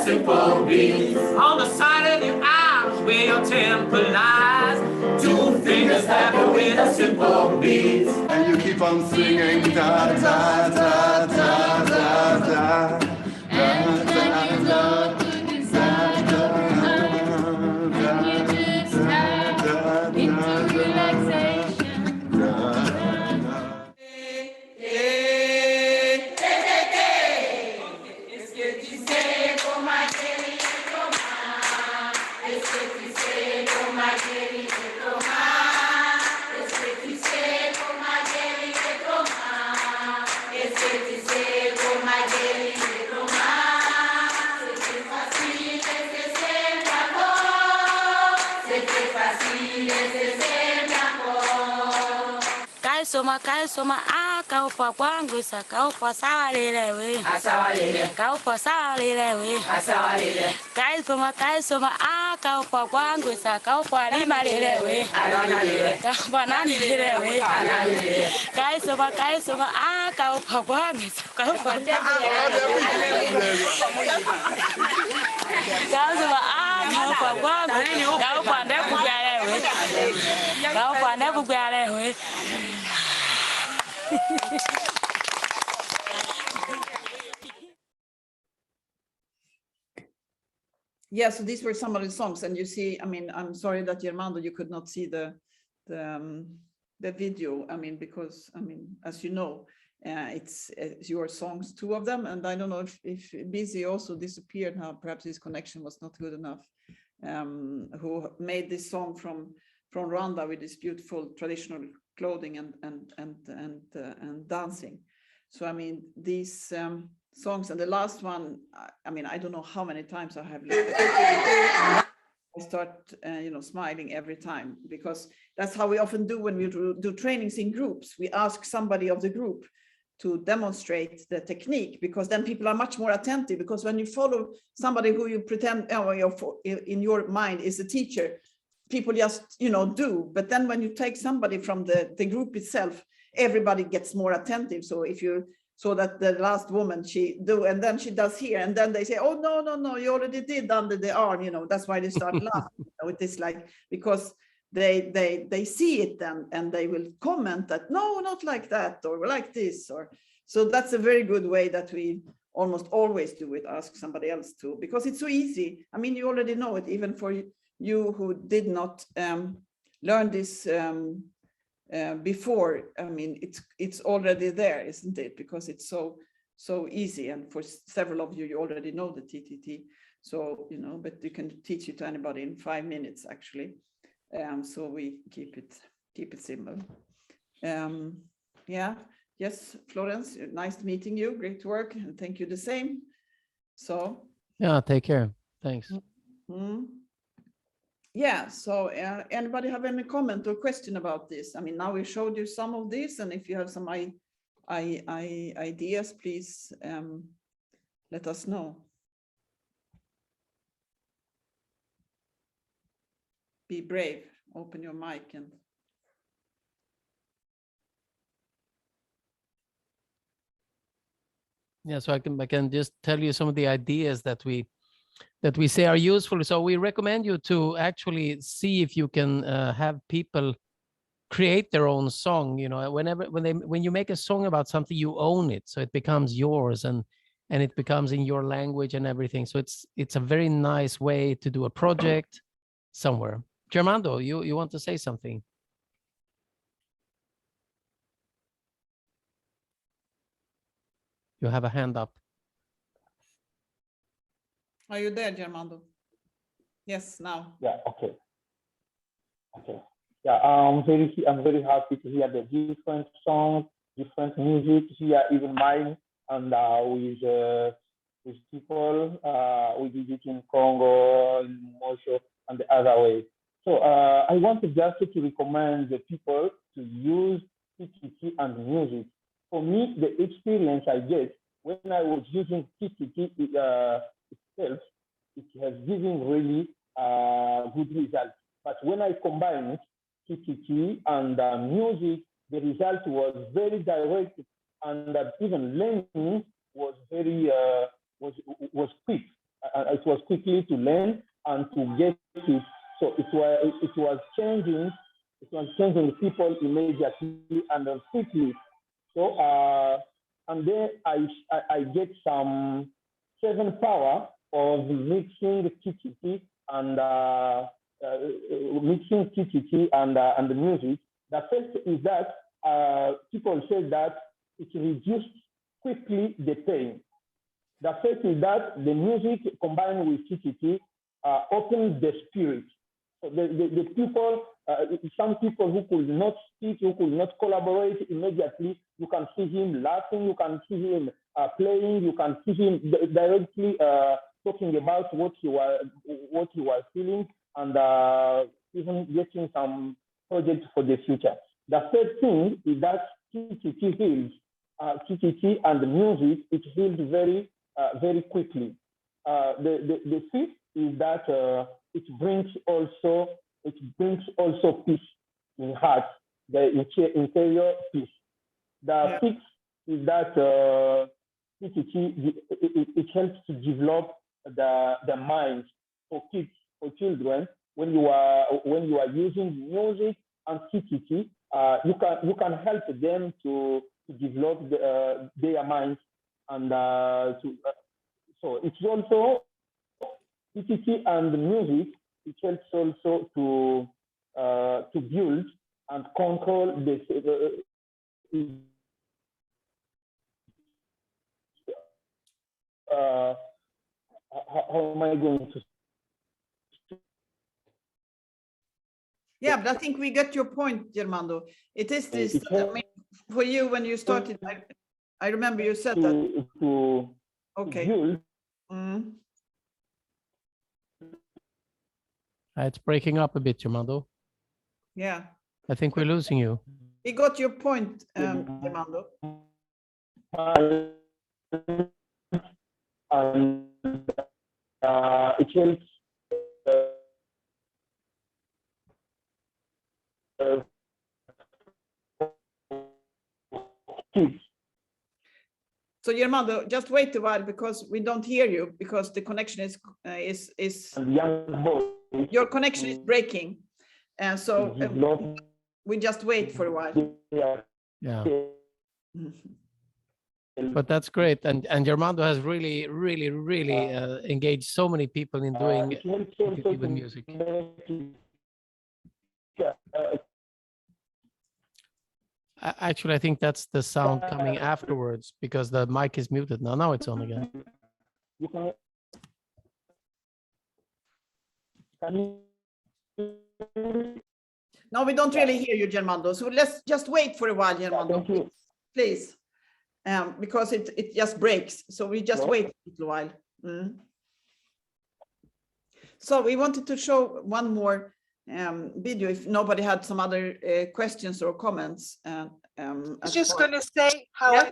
Speaker 21: Simple beats on the side of your eyes where your temple lies. 2 fingers tapping with a simple beat, and you keep on singing da da da da da da da da da.
Speaker 22: Kai soma kau pa kwangu sa kau pa sawalele we asawalele kau pa sawalele we asawalele kai soma kau pa kwangu sa kau pa limalele we ananale kau pa nanile we ananale kai soma kau pa kwangu sa kau pa
Speaker 1: Yeah, so these were some of the songs, and you see, I mean, I'm sorry that Germando, you could not see the video. I mean, because I mean, as you know, it's your songs, 2 of them, and I don't know if Busy also disappeared now. Perhaps his connection was not good enough. Who made this song from from Rwanda with this beautiful traditional clothing and dancing. So I mean, these songs, and the last one, I mean, I don't know how many times I have looked at it. I start, smiling every time, because that's how we often do when we do trainings in groups. We ask somebody of the group to demonstrate the technique, because then people are much more attentive. Because when you follow somebody who you pretend in your mind is a teacher, people just do. But then when you take somebody from the group itself, everybody gets more attentive. So if you saw that the last woman, she do, and then she does here, and then they say, oh no, you already did under the arm, that's why they start laughing. It is like, because they see it then, and they will comment that no, not like that, or like this, or so. That's a very good way that we almost always do it, ask somebody else to, because it's so easy. I mean, you already know it, even for you who did not learn this before. I mean, it's already there, isn't it? Because it's so easy, and for several of you, you already know the TTT. So but you can teach it to anybody in 5 minutes, actually. So we keep it simple. Yeah. Yes, Florence, nice meeting you. Great work, and thank you the same. So
Speaker 3: yeah, take care. Thanks.
Speaker 1: Yeah, so anybody have any comment or question about this? I mean, now we showed you some of this, and if you have some ideas, please let us know. Be brave, open your mic and
Speaker 3: yeah, so I can just tell you some of the ideas that we say are useful. So we recommend you to actually see if you can have people create their own song. When you make a song about something, you own it, so it becomes yours, and it becomes in your language and everything. So it's a very nice way to do a project somewhere. Germando, you want to say something? You have a hand up.
Speaker 1: Are you there, Germando? Yes, now.
Speaker 15: Yeah, okay. Yeah, I'm very happy to hear the different songs, different music here, even mine, and with people. We did it in Congo, in Mosho, and the other way. So I wanted just to recommend the people to use TTT and music. For me, the experience I get when I was using TTT itself, it has given really good results. But when I combined TTT and music, the result was very direct, and even learning was very was quick. It was quickly to learn and to get it. So it was changing people immediately and quickly. So and then I get some 7 power of mixing TTT and the music. The first is that people say that it reduced quickly the pain. The first is that the music combined with TTT opens the spirit. So the people, some people who could not speak, who could not collaborate immediately, you can see him laughing, you can see him playing, you can see him directly talking about what he was feeling, and even getting some projects for the future. The third thing is that TTT heals. TTT and the music, it heals very quickly. The fifth is that it brings also peace in heart, the interior peace. The sixth is that TTT it helps to develop the mind for kids, for children. When you are using music and TTT, you can help them to develop their minds, and so it's also TTT and the music. It helps also to build and control the how am I going to?
Speaker 1: Yeah, but I think we get your point, Germando. It is this, I mean, for you, when you started, I remember you said that. Okay.
Speaker 3: It's breaking up a bit, Germando.
Speaker 1: Yeah.
Speaker 3: I think we're losing you.
Speaker 1: We got your point, Germando.
Speaker 15: It helps kids.
Speaker 1: So Germando, just wait a while because we don't hear you because the connection is your connection is breaking, and so we just wait for a while.
Speaker 3: Yeah. But that's great, and Germando has really engaged so many people in doing TTT with music. Actually, I think that's the sound coming afterwards because the mic is muted now. Now it's on again.
Speaker 1: No, we don't really hear you, Germando. So let's just wait for a while, Germando, please. Because it just breaks. So we just wait a little while. So we wanted to show one more video if nobody had some other questions or comments.
Speaker 5: I was just going to say how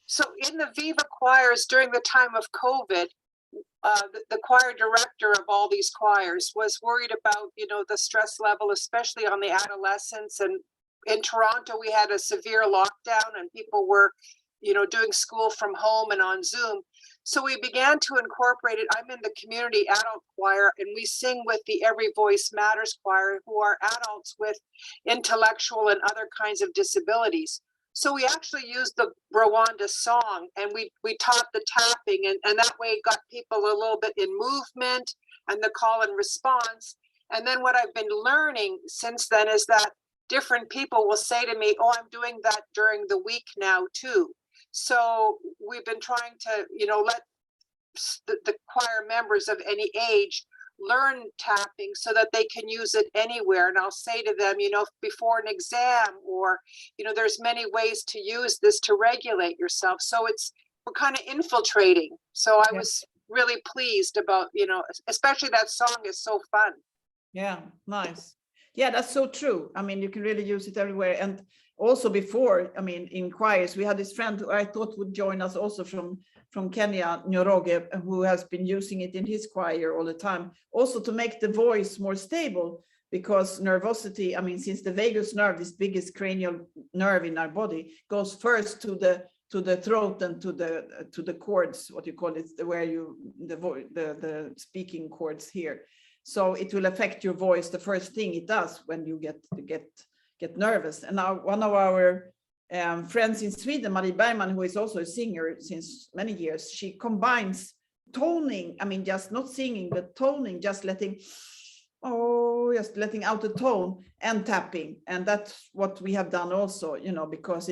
Speaker 5: so in the Viva choirs during the time of COVID, the choir director of all these choirs was worried about, the stress level, especially on the adolescents. And in Toronto, we had a severe lockdown and people were, doing school from home and on Zoom. So we began to incorporate it. I'm in the community adult choir and we sing with the Every Voice Matters choir, who are adults with intellectual and other kinds of disabilities. So we actually used the Rwanda song and we taught the tapping and that way got people a little bit in movement and the call and response. And then what I've been learning since then is that different people will say to me, oh, I'm doing that during the week now too. So we've been trying to, let the choir members of any age learn tapping so that they can use it anywhere. And I'll say to them, before an exam or, there's many ways to use this to regulate yourself. So we're kind of infiltrating. So I was really pleased about, especially that song is so fun.
Speaker 1: Yeah, nice. Yeah, that's so true. I mean, you can really use it everywhere. And also before, I mean, in choirs, we had this friend who I thought would join us also from Kenya, Nyoroge, who has been using it in his choir all the time, also to make the voice more stable, because nervosity, I mean, since the vagus nerve, this biggest cranial nerve in our body, goes first to the throat and to the cords, what you call it, where the speaking cords here. So it will affect your voice. The first thing it does when you get nervous. And now one of our friends in Sweden, Marie Bergman, who is also a singer since many years, she combines toning, I mean, just not singing, but toning, just letting out the tone and tapping. And that's what we have done also, because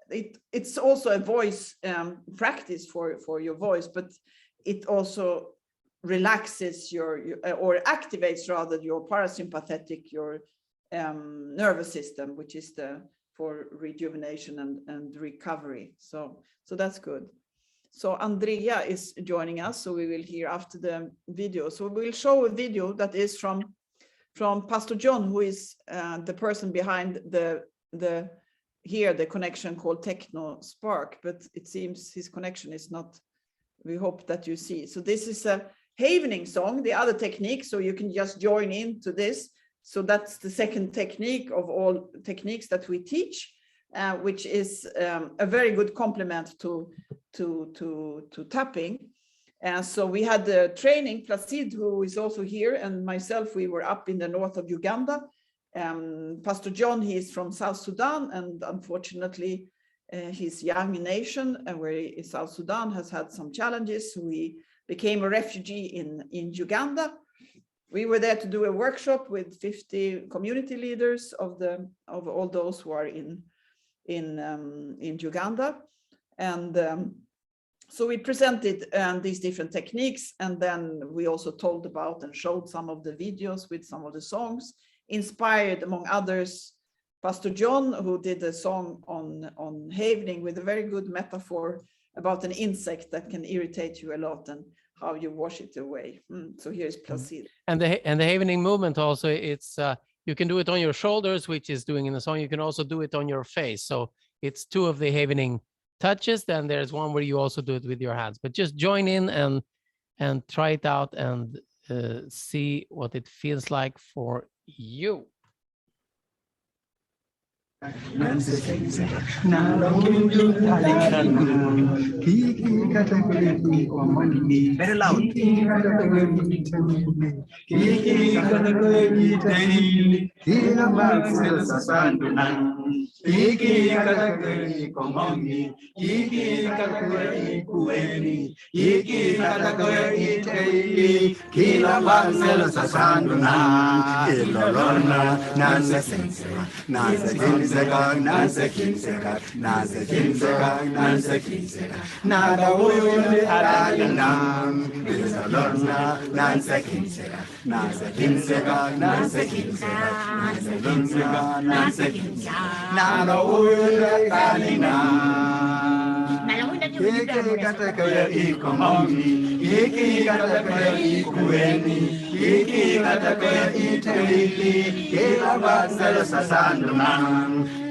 Speaker 1: it's also a voice practice for your voice, but it also relaxes or activates rather your parasympathetic, your nervous system, which is for rejuvenation and recovery. So that's good. So Andrea is joining us, so we will hear after the video. So we'll show a video that is from Pastor John, who is the person behind the connection called Techno Spark, but it seems his connection is not. We hope that you see. So this is a havening song, the other technique, so you can just join into this. So that's the second technique of all techniques that we teach, which is a very good complement to tapping. And so we had the training, Placide, who is also here, and myself, we were up in the north of Uganda. Pastor John, he is from South Sudan, and unfortunately, his young nation, where South Sudan has had some challenges. We became a refugee in Uganda. We were there to do a workshop with 50 community leaders of all those who are in Uganda, and so we presented these different techniques, and then we also told about and showed some of the videos with some of the songs, inspired, among others, Pastor John, who did a song on havening with a very good metaphor about an insect that can irritate you a lot and how you wash it away. So here's Placid.
Speaker 3: And the havening movement also, it's you can do it on your shoulders, which is doing in the song. You can also do it on your face. So it's two of the havening touches. Then there's one where you also do it with your hands. But just join in and try it out and see what it feels like for you.
Speaker 21: Very loud. Kiki katakuri komongi, kiki katakuri kueni, kiki katakuri itei, kila banselo sasanduna, ilolona, nanse sensera, nanse kinseka, nanse kinseka, nanse kinseka, nanse kinseka, nada uyundi aradana, ilolona, nanse kinseka, nanse kinseka, nanse kinseka, nanse kinseka, nanse kinseka. Nalawuda kanina, kiki katakaya ikomongi, kiki katakaya ikueni, kiki katakaya itelili, kila baselo sasanduna,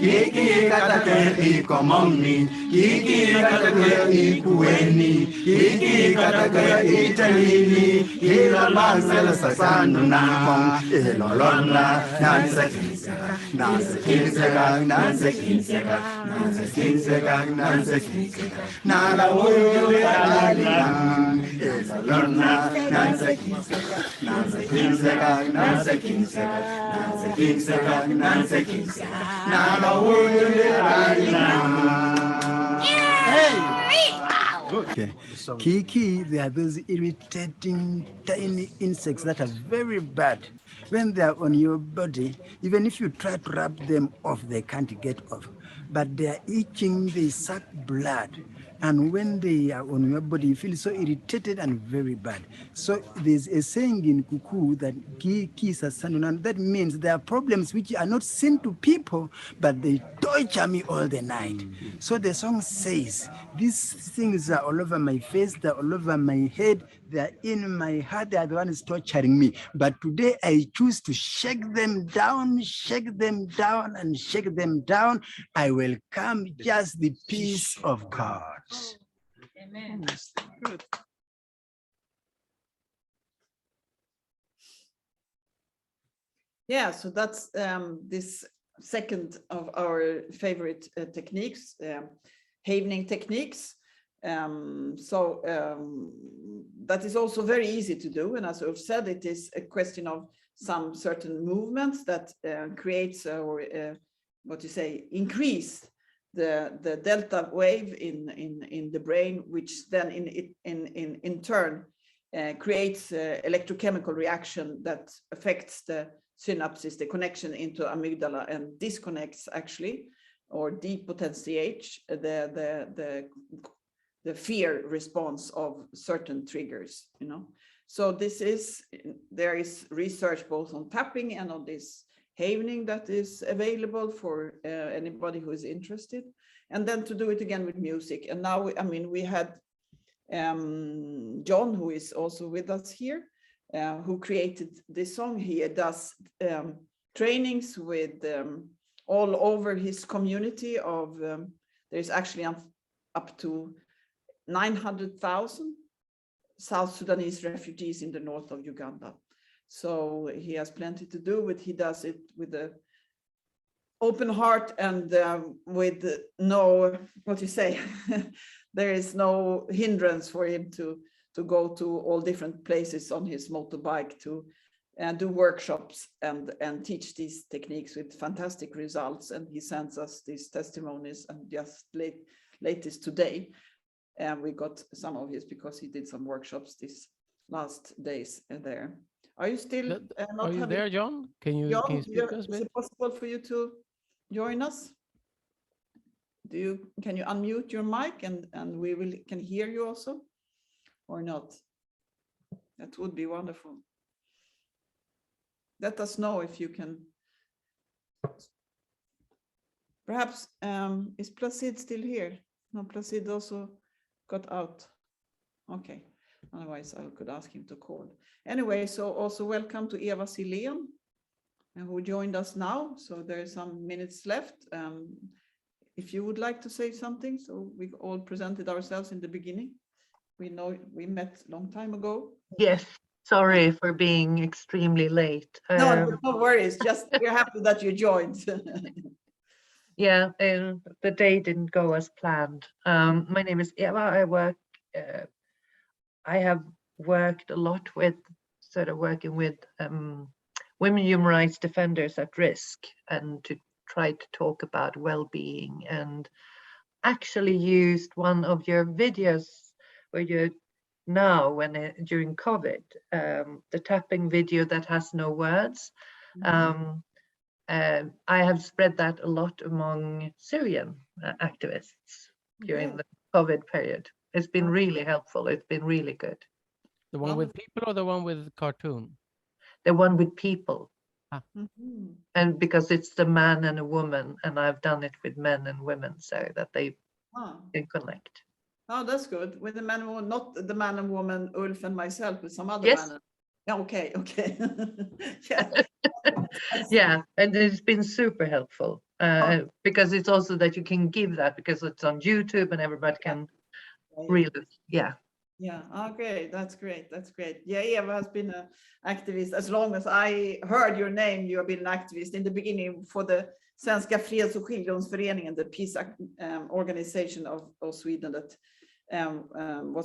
Speaker 21: kiki katakaya ikomongi, kiki katakaya ikueni, kiki katakaya itelili, kila baselo sasanduna, ilolona nanse kinseka, nanse kinseka, nanse kinseka, nanse kinseka, nanse kinseka, nala uyuli alina, ilolona nanse kinseka, nanse kinseka, nanse kinseka, nanse kinseka, nanse kinseka, nala uyuli alina.
Speaker 6: Okay. Kiki, they are those irritating tiny insects that are very bad. When they are on your body, even if you try to rub them off, they can't get off. But they are itching, they suck blood. And when they are on your body, you feel so irritated and very bad. So there's a saying in Kuku that Kiki Sasandunan, that means there are problems which are not seen to people, but they torture me all the night. So the song says, these things are all over my face, they're all over my head, they're in my heart, they are the ones torturing me. But today I choose to shake them down, and shake them down. I welcome just the peace of God.
Speaker 1: Amen. Good. Yeah, so that's this second of our favorite techniques, havening techniques. That is also very easy to do. And as Ulf said, it is a question of some certain movements that creates or increase the delta wave in the brain, which then in turn creates electrochemical reaction that affects the synapses, the connection into amygdala, and disconnects actually, or depotentiates the fear response of certain triggers, you know. So there is research both on tapping and on this havening that is available for anybody who is interested, and then to do it again with music. And now, I mean, we had John, who is also with us here, who created this song. He does trainings with all over his community of, there's actually up to 900,000 South Sudanese refugees in the north of Uganda. So he has plenty to do, but he does it with an open heart and with no, there is no hindrance for him to go to all different places on his motorbike to do workshops and teach these techniques with fantastic results. And he sends us these testimonies, and just latest today, and we got some of his because he did some workshops these last days there. Are you still?
Speaker 3: Are you there, John? Can you speak us?
Speaker 1: Is it possible for you to join us? Can you unmute your mic and we can hear you also, or not? That would be wonderful. let us know if you can. Perhaps, is Placid still here? No, Placid also got out. Okay, otherwise I could ask him to call. Anyway, so also welcome to Eva Silén, who joined us now. So there are some minutes left. If you would like to say something, so we all presented ourselves in the beginning. We know we met a long time ago.
Speaker 8: Yes, sorry for being extremely late.
Speaker 1: No, no worries. Just we're happy that you joined.
Speaker 8: Yeah, the day didn't go as planned. My name is Eva. I have worked a lot with working with women human rights defenders at risk, and to try to talk about well-being, and actually used one of your videos where you during COVID, the tapping video that has no words. I have spread that a lot among Syrian activists during the COVID period. It's been really helpful. It's been really good.
Speaker 3: The one with people or the one with cartoon?
Speaker 8: The one with people.
Speaker 3: Ah.
Speaker 8: And because it's the man and a woman, and I've done it with men and women so that they can connect.
Speaker 1: Oh, that's good. With the man and woman, not the man and woman, Ulf and myself, but some other
Speaker 8: Yes.
Speaker 1: man. Yeah, okay. Yeah.
Speaker 8: Yeah, and it's been super helpful because it's also that you can give that because it's on YouTube and everybody can really, yeah.
Speaker 1: Yeah, okay, that's great. That's great. Yeah, Eva has been an activist as long as I heard your name. You have been an activist in the beginning for the Svenska Freds- och Skiljedomsföreningen, the peace organization of Sweden that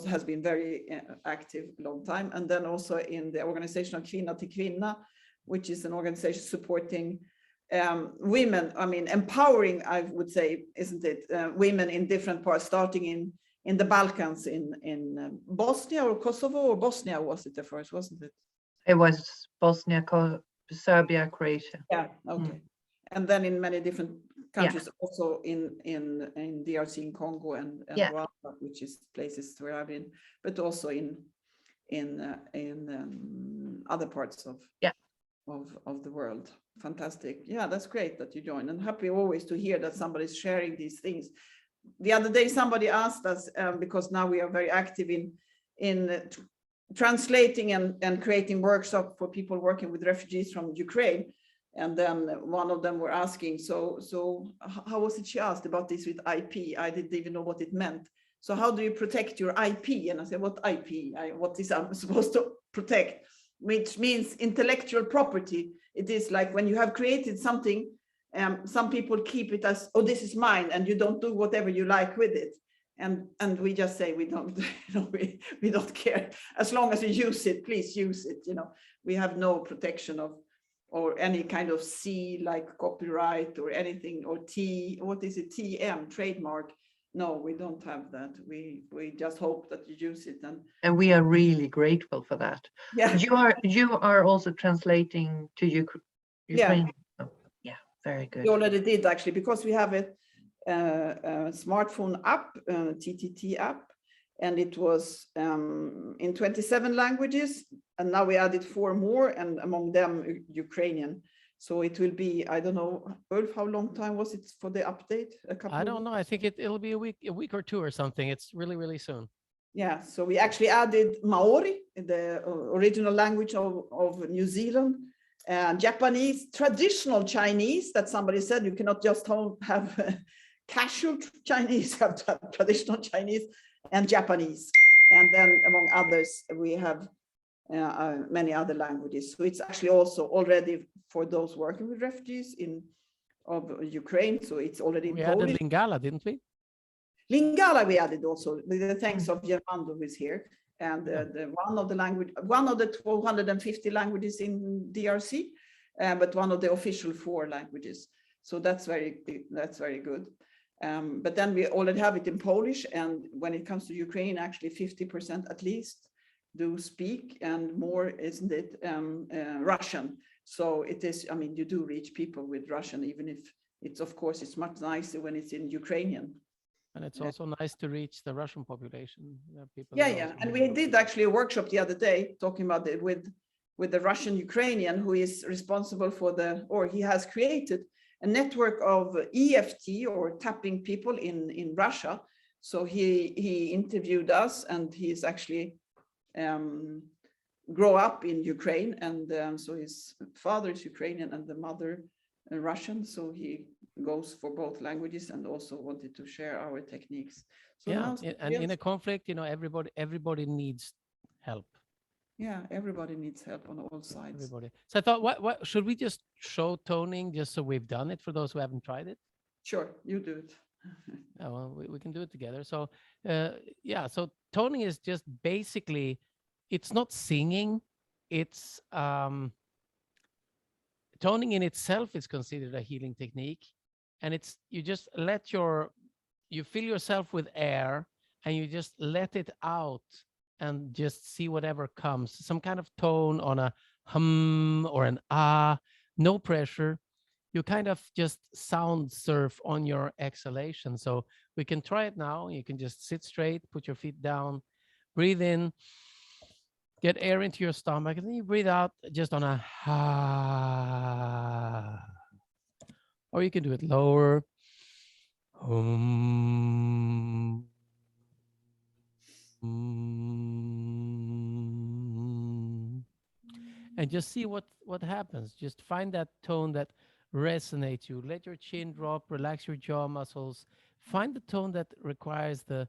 Speaker 1: has been very active a long time, and then also in the organization of Kvinna till Kvinna, which is an organization supporting women. I mean, empowering, I would say, isn't it? Women in different parts, starting in the Balkans, in Bosnia or Kosovo, or Bosnia was it the first, wasn't it?
Speaker 8: It was Bosnia, Serbia, Croatia.
Speaker 1: Yeah, okay. And then in many different countries, also in DRC, in Congo and Rwanda, which is places where I've been, but also in other parts of the world. Fantastic. Yeah, that's great that you joined, and happy always to hear that somebody's sharing these things. The other day, somebody asked us, because now we are very active in translating and creating workshops for people working with refugees from Ukraine. And then one of them were asking, so how was it? She asked about this with IP. I didn't even know what it meant. So how do you protect your IP? And I said, what IP? What is I'm supposed to protect? Which means intellectual property. It is like when you have created something, some people keep it as, oh, this is mine, and you don't do whatever you like with it. And we just say we don't, we don't care. As long as you use it, please use it. We have no protection of, or any kind of C like copyright or anything, or what is it, TM, trademark. No, we don't have that. We just hope that you use it.
Speaker 8: And we are really grateful for that.
Speaker 1: Yeah.
Speaker 8: You are also translating to Ukraine.
Speaker 1: Yeah.
Speaker 8: Yeah, very good.
Speaker 1: We already did, actually, because we have a smartphone app, TTT app, and it was in 27 languages, and now we added 4 more, and among them Ukrainian. So it will be, I don't know, Ulf, how long time was it for the update?
Speaker 3: I don't know. I think it'll be a week or 2 or something. It's really, really soon.
Speaker 1: Yeah, so we actually added Maori, the original language of New Zealand, and Japanese, traditional Chinese, that somebody said you cannot just have casual Chinese, have to have traditional Chinese, and Japanese. And then among others, we have many other languages. So it's actually also already for those working with refugees of Ukraine. So it's already
Speaker 3: we
Speaker 1: Polish.
Speaker 3: added Lingala, didn't we?
Speaker 1: Lingala we added also, with the thanks of Germando, who is here. And one of the 250 languages in DRC, but one of the official 4 languages. So that's very good. But then we already have it in Polish, and when it comes to Ukraine, actually 50% at least do speak, and more, isn't it, Russian. So it is, I mean, you do reach people with Russian, even if it's, of course, it's much nicer when it's in Ukrainian.
Speaker 3: And it's also nice to reach the Russian population.
Speaker 1: Yeah. And we did actually a workshop the other day talking about it with with the Russian Ukrainian who is responsible for he has created a network of EFT or tapping people in Russia. So he interviewed us, and he's actually grow up in Ukraine, and so his father is Ukrainian and the mother Russian. So he goes for both languages and also wanted to share our techniques. So
Speaker 3: yeah, and in a conflict, you know, everybody needs help.
Speaker 1: Yeah, everybody needs help on all sides.
Speaker 3: Everybody. So I thought, what should we just show toning just so we've done it for those who haven't tried it?
Speaker 1: Sure, you do it.
Speaker 3: Yeah, well, we can do it together. So yeah, so toning is just basically, it's not singing. It's toning in itself is considered a healing technique, and it's you just let you fill yourself with air and you just let it out and just see whatever comes. Some kind of tone on a hum or an ah, no pressure. You kind of just sound surf on your exhalation. So we can try it now. You can just sit straight, put your feet down, breathe in, get air into your stomach, and then you breathe out just on a ah. Or you can do it lower. And just see what happens. Just find that tone that resonates you. Let your chin drop, relax your jaw muscles. Find the tone that requires the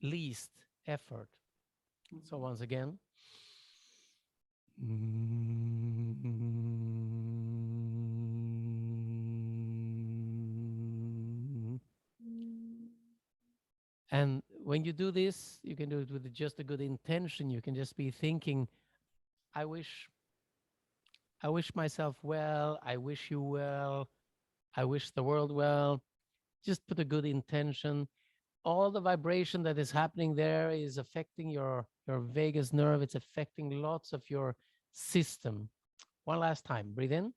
Speaker 3: least effort. So once again. And when you do this, you can do it with just a good intention. You can just be thinking, I wish myself well, I wish you well, I wish the world well. Just put a good intention. All the vibration that is happening there is affecting your vagus nerve. It's affecting lots of your system. One last time, breathe in.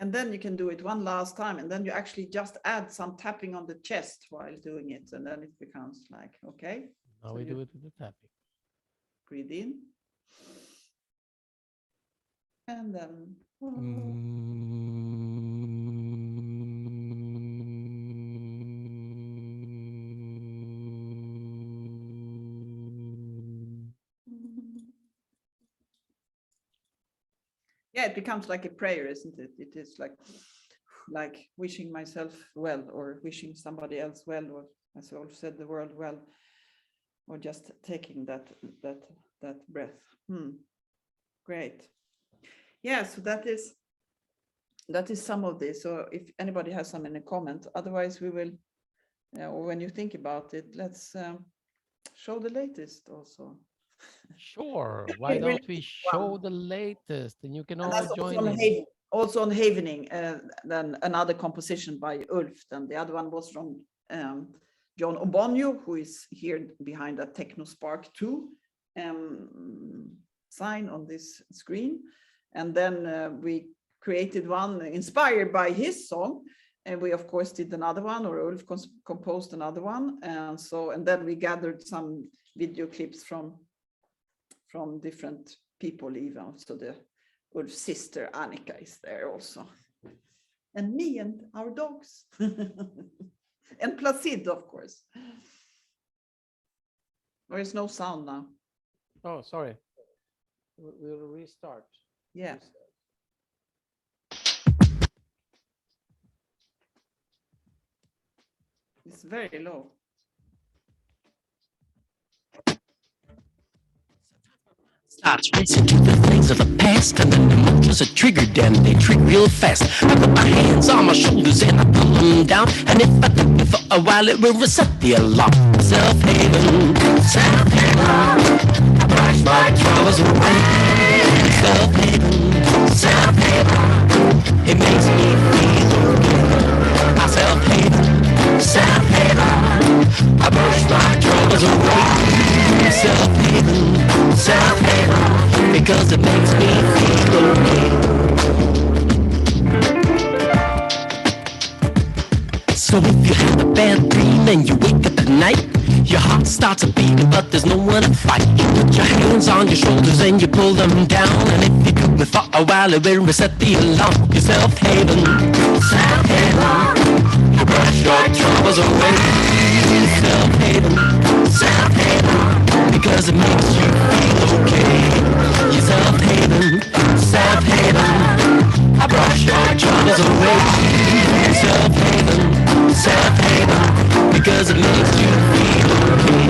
Speaker 1: And then you can do it one last time, and then you actually just add some tapping on the chest while doing it, and then it becomes like, okay.
Speaker 3: Now we do it with the tapping.
Speaker 1: Breathe in. And then. Yeah, it becomes like a prayer, isn't it? It is like wishing myself well, or wishing somebody else well, or as Ulf said, the world well, or just taking that breath. Great. Yeah, so that is some of this. So if anybody has some in a comment, otherwise we will, or when you think about it, let's show the latest also.
Speaker 3: Sure. Why don't we show the latest, and you can all join in.
Speaker 1: Also on Havening, then another composition by Ulf. Then the other one was from John Obonyo, who is here behind that Techno Spark 2 sign on this screen. And then we created one inspired by his song. And we, of course, did another one, or Ulf composed another one. And then we gathered some video clips from different people even. So the Ulf's sister Annika is there also. And me and our dogs. And Placid, of course. There is no sound now.
Speaker 3: Oh, sorry. We'll restart.
Speaker 1: Yeah. It's very low.
Speaker 9: Starts racing to the things of the past, and then the emotions are triggered and they trigger real fast. I put my hands on my shoulders and I pull them down, and if I took it for a while it will reset the alarm. Self-haven, self-haven, I brush my troubles away. Self-haven, self-haven, it makes me feel okay. My self-haven, self-haven, I brush my troubles away. Self-haven, self-haven, because it makes me feel okay. So if you have a bad dream and you wake up at night, your heart starts a beating, but there's no one to fight. You put your hands on your shoulders and you pull them down, and if you do it for a while, it will reset the alarm. Your self-haven, self-haven. You brush your troubles away. Self-haven, self-haven, because it makes you feel okay. Your self-haven, self-haven. I brush your troubles away. Self-haven, self-haven, because it makes you feel okay.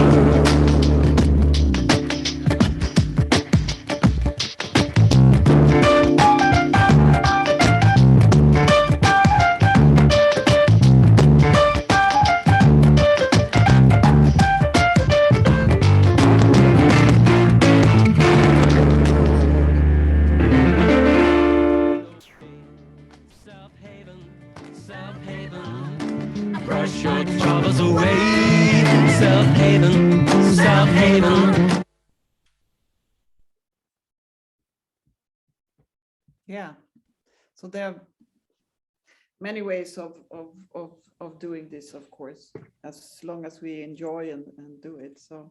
Speaker 9: Brush your troubles away. Self-haven, self-haven.
Speaker 1: Yeah. So there are many ways of doing this, of course, as long as we enjoy and do it. So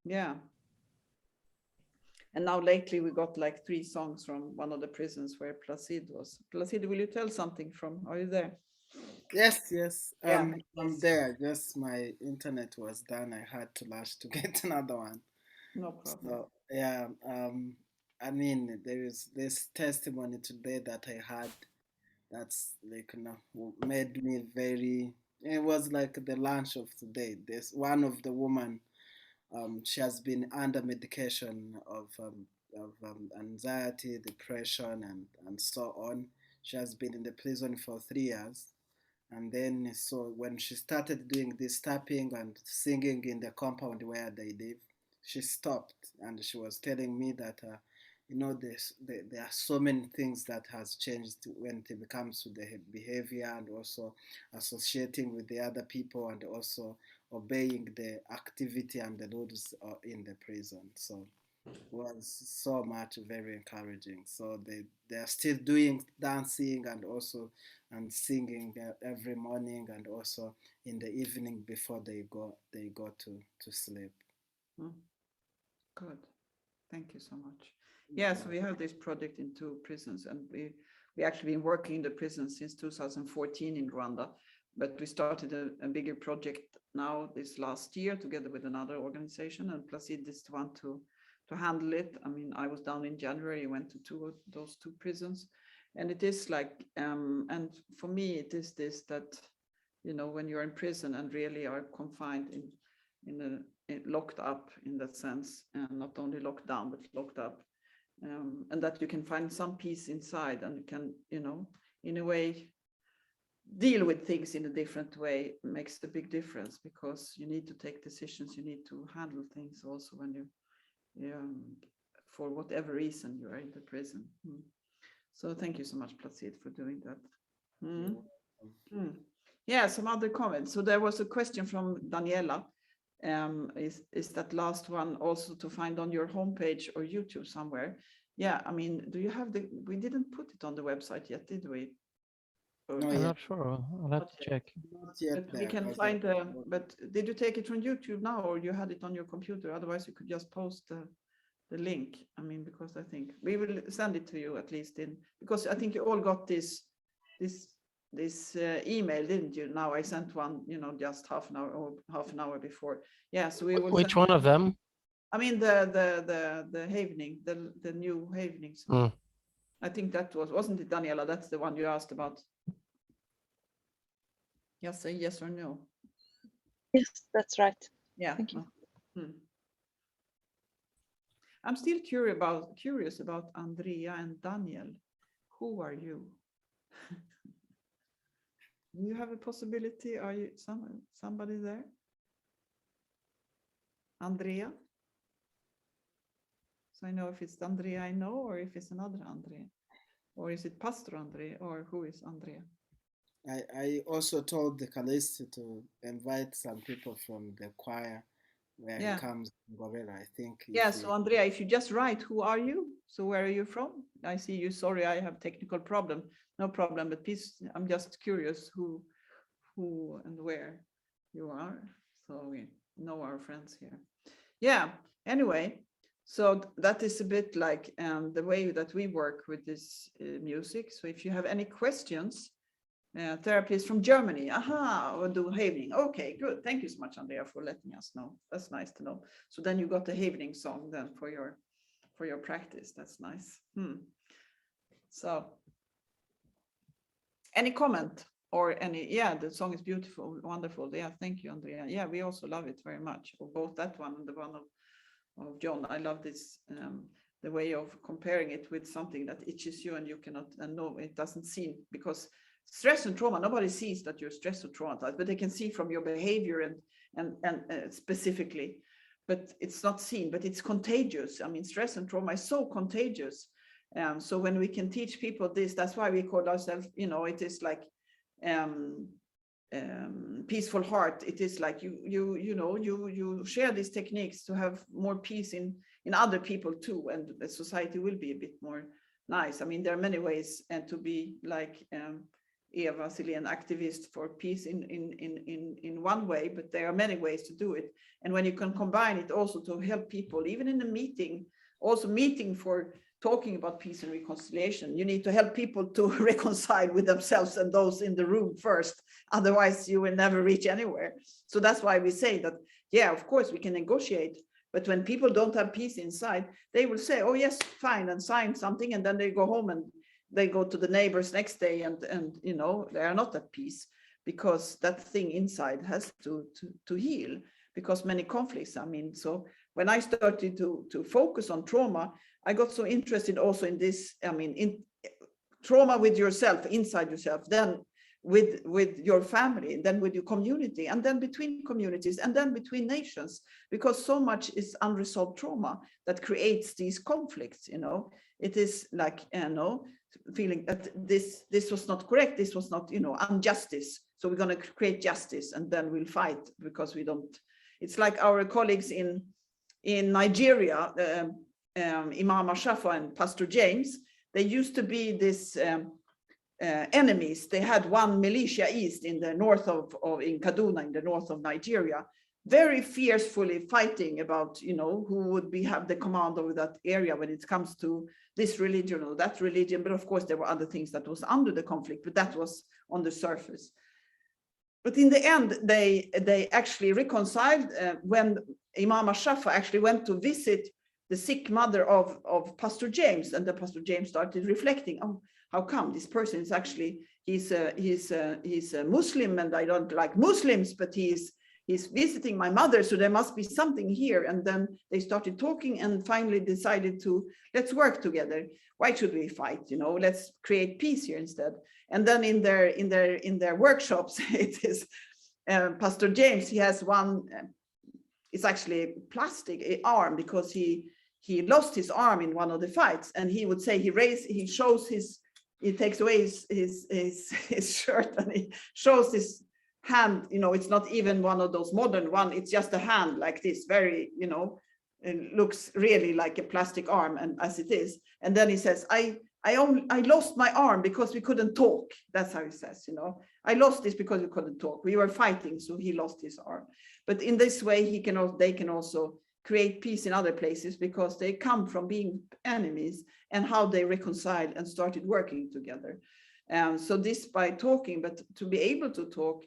Speaker 1: yeah. And now lately we got like 3 songs from one of the prisons where Placide was. Placide, will you tell something from, are you there?
Speaker 7: Yes, yes.
Speaker 1: Yeah.
Speaker 7: I'm there. Just my internet was done. I had to rush to get another one.
Speaker 1: No problem.
Speaker 7: So yeah, I mean, there is this testimony today that I had that's like, you know, made me very. It was like the lunch of today. There's one of the woman. She has been under medication of anxiety, depression, and so on. She has been in the prison for 3 years. And then, so when she started doing this tapping and singing in the compound where they live, she stopped and she was telling me that, you know, there are so many things that has changed when it comes to the behavior and also associating with the other people and also obeying the activity and the rules in the prison. So it was so much very encouraging. So they are still doing dancing and also and singing every morning and also in the evening before they go to sleep.
Speaker 1: Good. Thank you so much. Yes, we have this project in 2 prisons, and we actually been working in the prison since 2014 in Rwanda, but we started a bigger project now this last year together with another organization, and Placide is the one to handle it. I mean, I was down in January, went to those 2 prisons, and it is like, and for me, it is this, that, you know, when you're in prison and really are confined locked up in that sense, and not only locked down, but locked up, and that you can find some peace inside and you can, you know, in a way, deal with things in a different way makes a big difference, because you need to take decisions, you need to handle things also when you, for whatever reason you are in the prison. So thank you so much, Placide, for doing that. Yeah, some other comments. So there was a question from Daniela. Is that last one also to find on your homepage or YouTube somewhere? Yeah, I mean, do you have we didn't put it on the website yet, did we?
Speaker 3: I'm not sure. I'll have to check.
Speaker 7: Not yet.
Speaker 1: But we can find but did you take it from YouTube now, or you had it on your computer? Otherwise you could just post the link. I mean, because I think we will send it to you at least because I think you all got this email, didn't you? Now I sent one, you know, just half an hour before. Yeah, so we will.
Speaker 3: Which one of them?
Speaker 1: I mean the Havening, the new Havenings. I think that wasn't it, Daniela? That's the one you asked about. Yes, say yes or no.
Speaker 17: Yes, that's right.
Speaker 1: Yeah.
Speaker 17: Thank you.
Speaker 1: I'm still curious about Andrea and Daniel. Who are you? Do you have a possibility? Are you somebody there? Andrea? So I know if it's Andrea I know, or if it's another Andrea, or is it Pastor Andrea, or who is Andrea?
Speaker 7: I also told the Callisto to invite some people from the choir where he comes in Gorilla, I think.
Speaker 1: Yeah, so Andrea, if you just write, who are you? So where are you from? I see you, sorry, I have technical problem. No problem, but please, I'm just curious who and where you are. So we know our friends here. Yeah, anyway, so that is a bit like the way that we work with this music. So if you have any questions, therapists from Germany, or do Havening. Okay, good. Thank you so much, Andrea, for letting us know. That's nice to know. So then you got the Havening song then for your practice. That's nice. So any comment or any, yeah, the song is beautiful, wonderful. Yeah, thank you, Andrea. Yeah, we also love it very much. Or both that one and the one of John. I love this, the way of comparing it with something that itches you and you cannot, and no, it doesn't seem, because stress and trauma, nobody sees that you're stressed or traumatized, but they can see from your behavior and specifically, but it's not seen, but it's contagious. I mean, stress and trauma is so contagious. So when we can teach people this, that's why we call ourselves, it is like peaceful heart. It is like you share these techniques to have more peace in other people too, and the society will be a bit more nice. I mean, there are many ways and to be like Eva Vasily, an activist for peace in one way, but there are many ways to do it. And when you can combine it also to help people, even in a meeting, also meeting for talking about peace and reconciliation, you need to help people to reconcile with themselves and those in the room first. Otherwise, you will never reach anywhere. So that's why we say that, yeah, of course, we can negotiate. But when people don't have peace inside, they will say, oh, yes, fine, and sign something. And then they go home and they go to the neighbors next day and they are not at peace, because that thing inside has to heal, because many conflicts. I mean, so when I started to focus on trauma, I got so interested also in this, I mean, in trauma with yourself, inside yourself, then with your family, then with your community, and then between communities, and then between nations, because so much is unresolved trauma that creates these conflicts. It is like, feeling that this was not correct, this was not, injustice. So we're going to create justice, and then we'll fight because we don't. It's like our colleagues in Nigeria, Imam Ashafa and Pastor James. They used to be this enemies. They had one militia east in the north in Kaduna, in the north of Nigeria, very fiercely fighting about, who would have the command over that area when it comes to this religion or that religion. But of course, there were other things that was under the conflict, but that was on the surface. But in the end, they actually reconciled when Imam Ashafa actually went to visit the sick mother of Pastor James, and then Pastor James started reflecting, oh, how come this person is actually, he's a Muslim, and I don't like Muslims, but he's visiting my mother, so there must be something here. And then they started talking and finally decided to, let's work together. Why should we fight? Let's create peace here instead. And then in their workshops, it is Pastor James, he has one, it's actually a plastic arm, because he lost his arm in one of the fights, and he would say he shows he takes away his shirt and he shows his hand. It's not even one of those modern one, it's just a hand like this, very, it looks really like a plastic arm, and as it is. And then he says, I lost my arm because we couldn't talk. That's how he says, I lost this because we couldn't talk. We were fighting, so he lost his arm. But in this way, they can also create peace in other places, because they come from being enemies, and how they reconciled and started working together. So this by talking, but to be able to talk,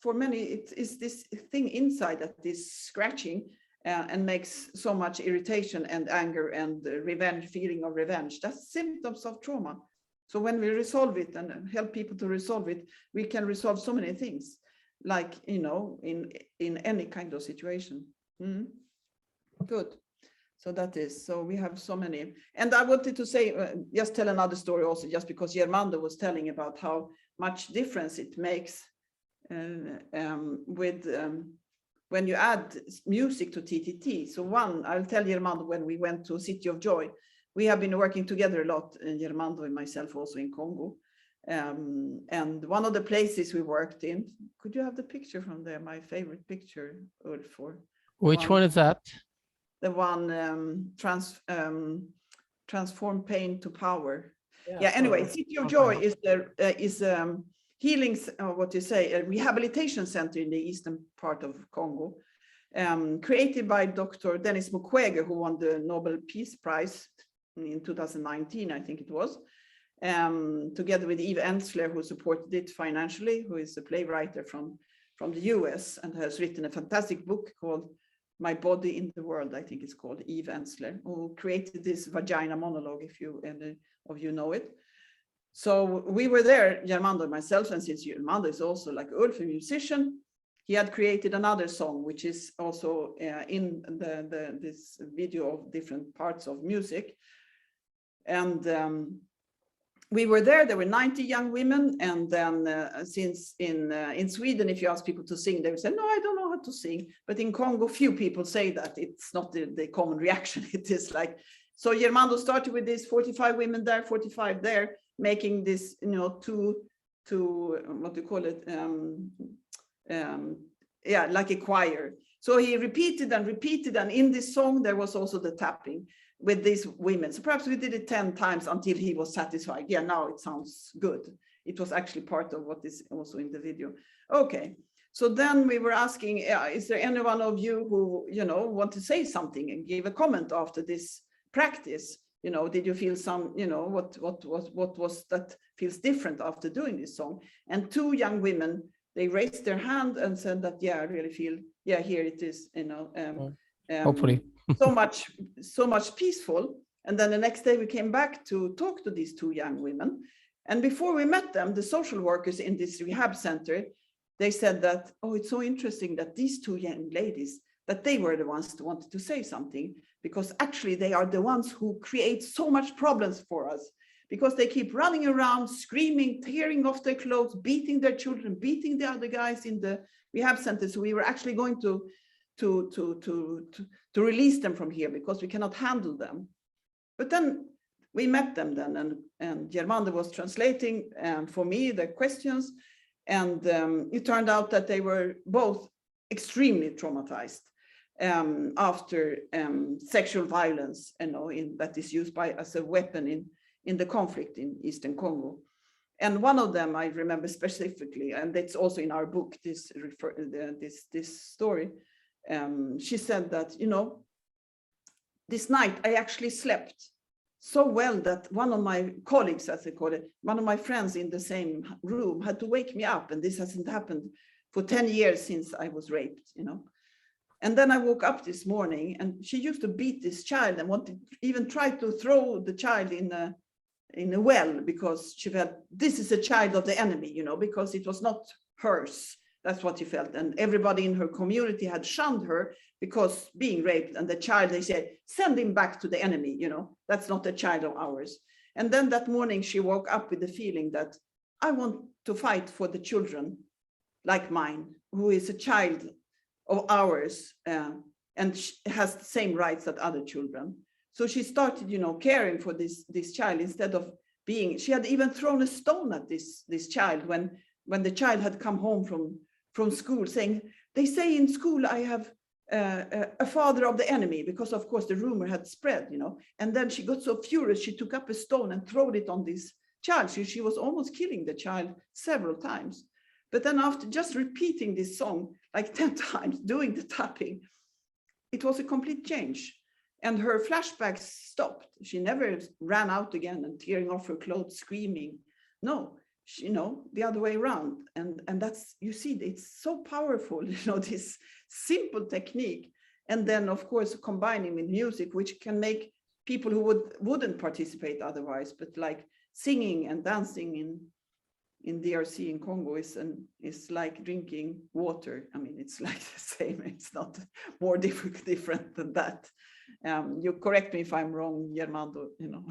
Speaker 1: for many, it is this thing inside that is scratching and makes so much irritation and anger and revenge, feeling of revenge. That's symptoms of trauma. So when we resolve it and help people to resolve it, we can resolve so many things, like, in any kind of situation. Good. So that is, so we have so many. And I wanted to say, just tell another story also, just because Germando was telling about how much difference it makes when you add music to TTT. So I'll tell Germando, when we went to City of Joy, we have been working together a lot, Germando and myself also in Congo. And one of the places we worked in, could you have the picture from there? My favorite picture, Ulf, for
Speaker 3: which one is that?
Speaker 1: The one transform pain to power. Yeah. Anyway, City of Joy is healings, what you say, a rehabilitation center in the eastern part of Congo, created by Dr. Denis Mukwege, who won the Nobel Peace Prize in 2019, I think it was, together with Eve Ensler, who supported it financially, who is a playwright from the US and has written a fantastic book called My Body in the World, I think it's called, Eve Ensler, who created this vagina monologue, if any of you know it. So we were there, Germando and myself, and since Germando is also like Ulf, a musician, he had created another song, which is also in this video of different parts of music. And we were there were 90 young women. And then since in Sweden, if you ask people to sing, they would say, no, I don't know how to sing. But in Congo, few people say that. It's not the common reaction. It is like, so Germando started with this 45 women there, 45 there, making this, you know, two what do you call it? Yeah, like a choir. So he repeated and repeated, and in this song there was also the tapping with these women. So perhaps we did it 10 times until he was satisfied. Yeah, now it sounds good. It was actually part of what is also in the video. Okay, so then we were asking, is there any one of you who, you know, want to say something and give a comment after this practice? You know, did you feel some, you know, what was that feels different after doing this song? And two young women, they raised their hand and said that, yeah, I really feel, yeah, here it is, you know,
Speaker 3: hopefully
Speaker 1: so much peaceful. And then the next day we came back to talk to these two young women. And before we met them, the social workers in this rehab center, they said that, oh, it's so interesting that these two young ladies, that they were the ones who wanted to say something, because actually they are the ones who create so much problems for us, because they keep running around, screaming, tearing off their clothes, beating their children, beating the other guys in the rehab center. So we were actually going to release them from here because we cannot handle them. But then we met them then, and Germando was translating for me the questions, and it turned out that they were both extremely traumatized after sexual violence, you know, that is used as a weapon in the conflict in Eastern Congo. And one of them I remember specifically, and it's also in our book, this story. She said that, you know, this night I actually slept so well that one of my colleagues, as they call it, one of my friends in the same room had to wake me up, and this hasn't happened for 10 years since I was raped, you know. And then I woke up this morning, and she used to beat this child and even tried to throw the child in a well, because she felt this is a child of the enemy, you know, because it was not hers. That's what she felt. And everybody in her community had shunned her because being raped, and the child, they said, send him back to the enemy, you know, that's not a child of ours. And then that morning she woke up with the feeling that I want to fight for the children like mine, who is a child of ours and has the same rights that other children. So she started, you know, caring for this child instead of being, she had even thrown a stone at this child when the child had come home from school saying, they say in school I have a father of the enemy, because of course the rumor had spread, you know. And then she got so furious, she took up a stone and threw it on this child. She was almost killing the child several times. But then after just repeating this song like 10 times, doing the tapping, it was a complete change. And her flashbacks stopped. She never ran out again and tearing off her clothes, screaming. No, she, you know, the other way around. And that's, you see, it's so powerful, you know, this simple technique. And then, of course, combining with music, which can make people who wouldn't participate otherwise, but like singing and dancing in DRC in Congo is like drinking water. I mean, it's like the same. It's not more different than that. You correct me if I'm wrong, Germando, you know,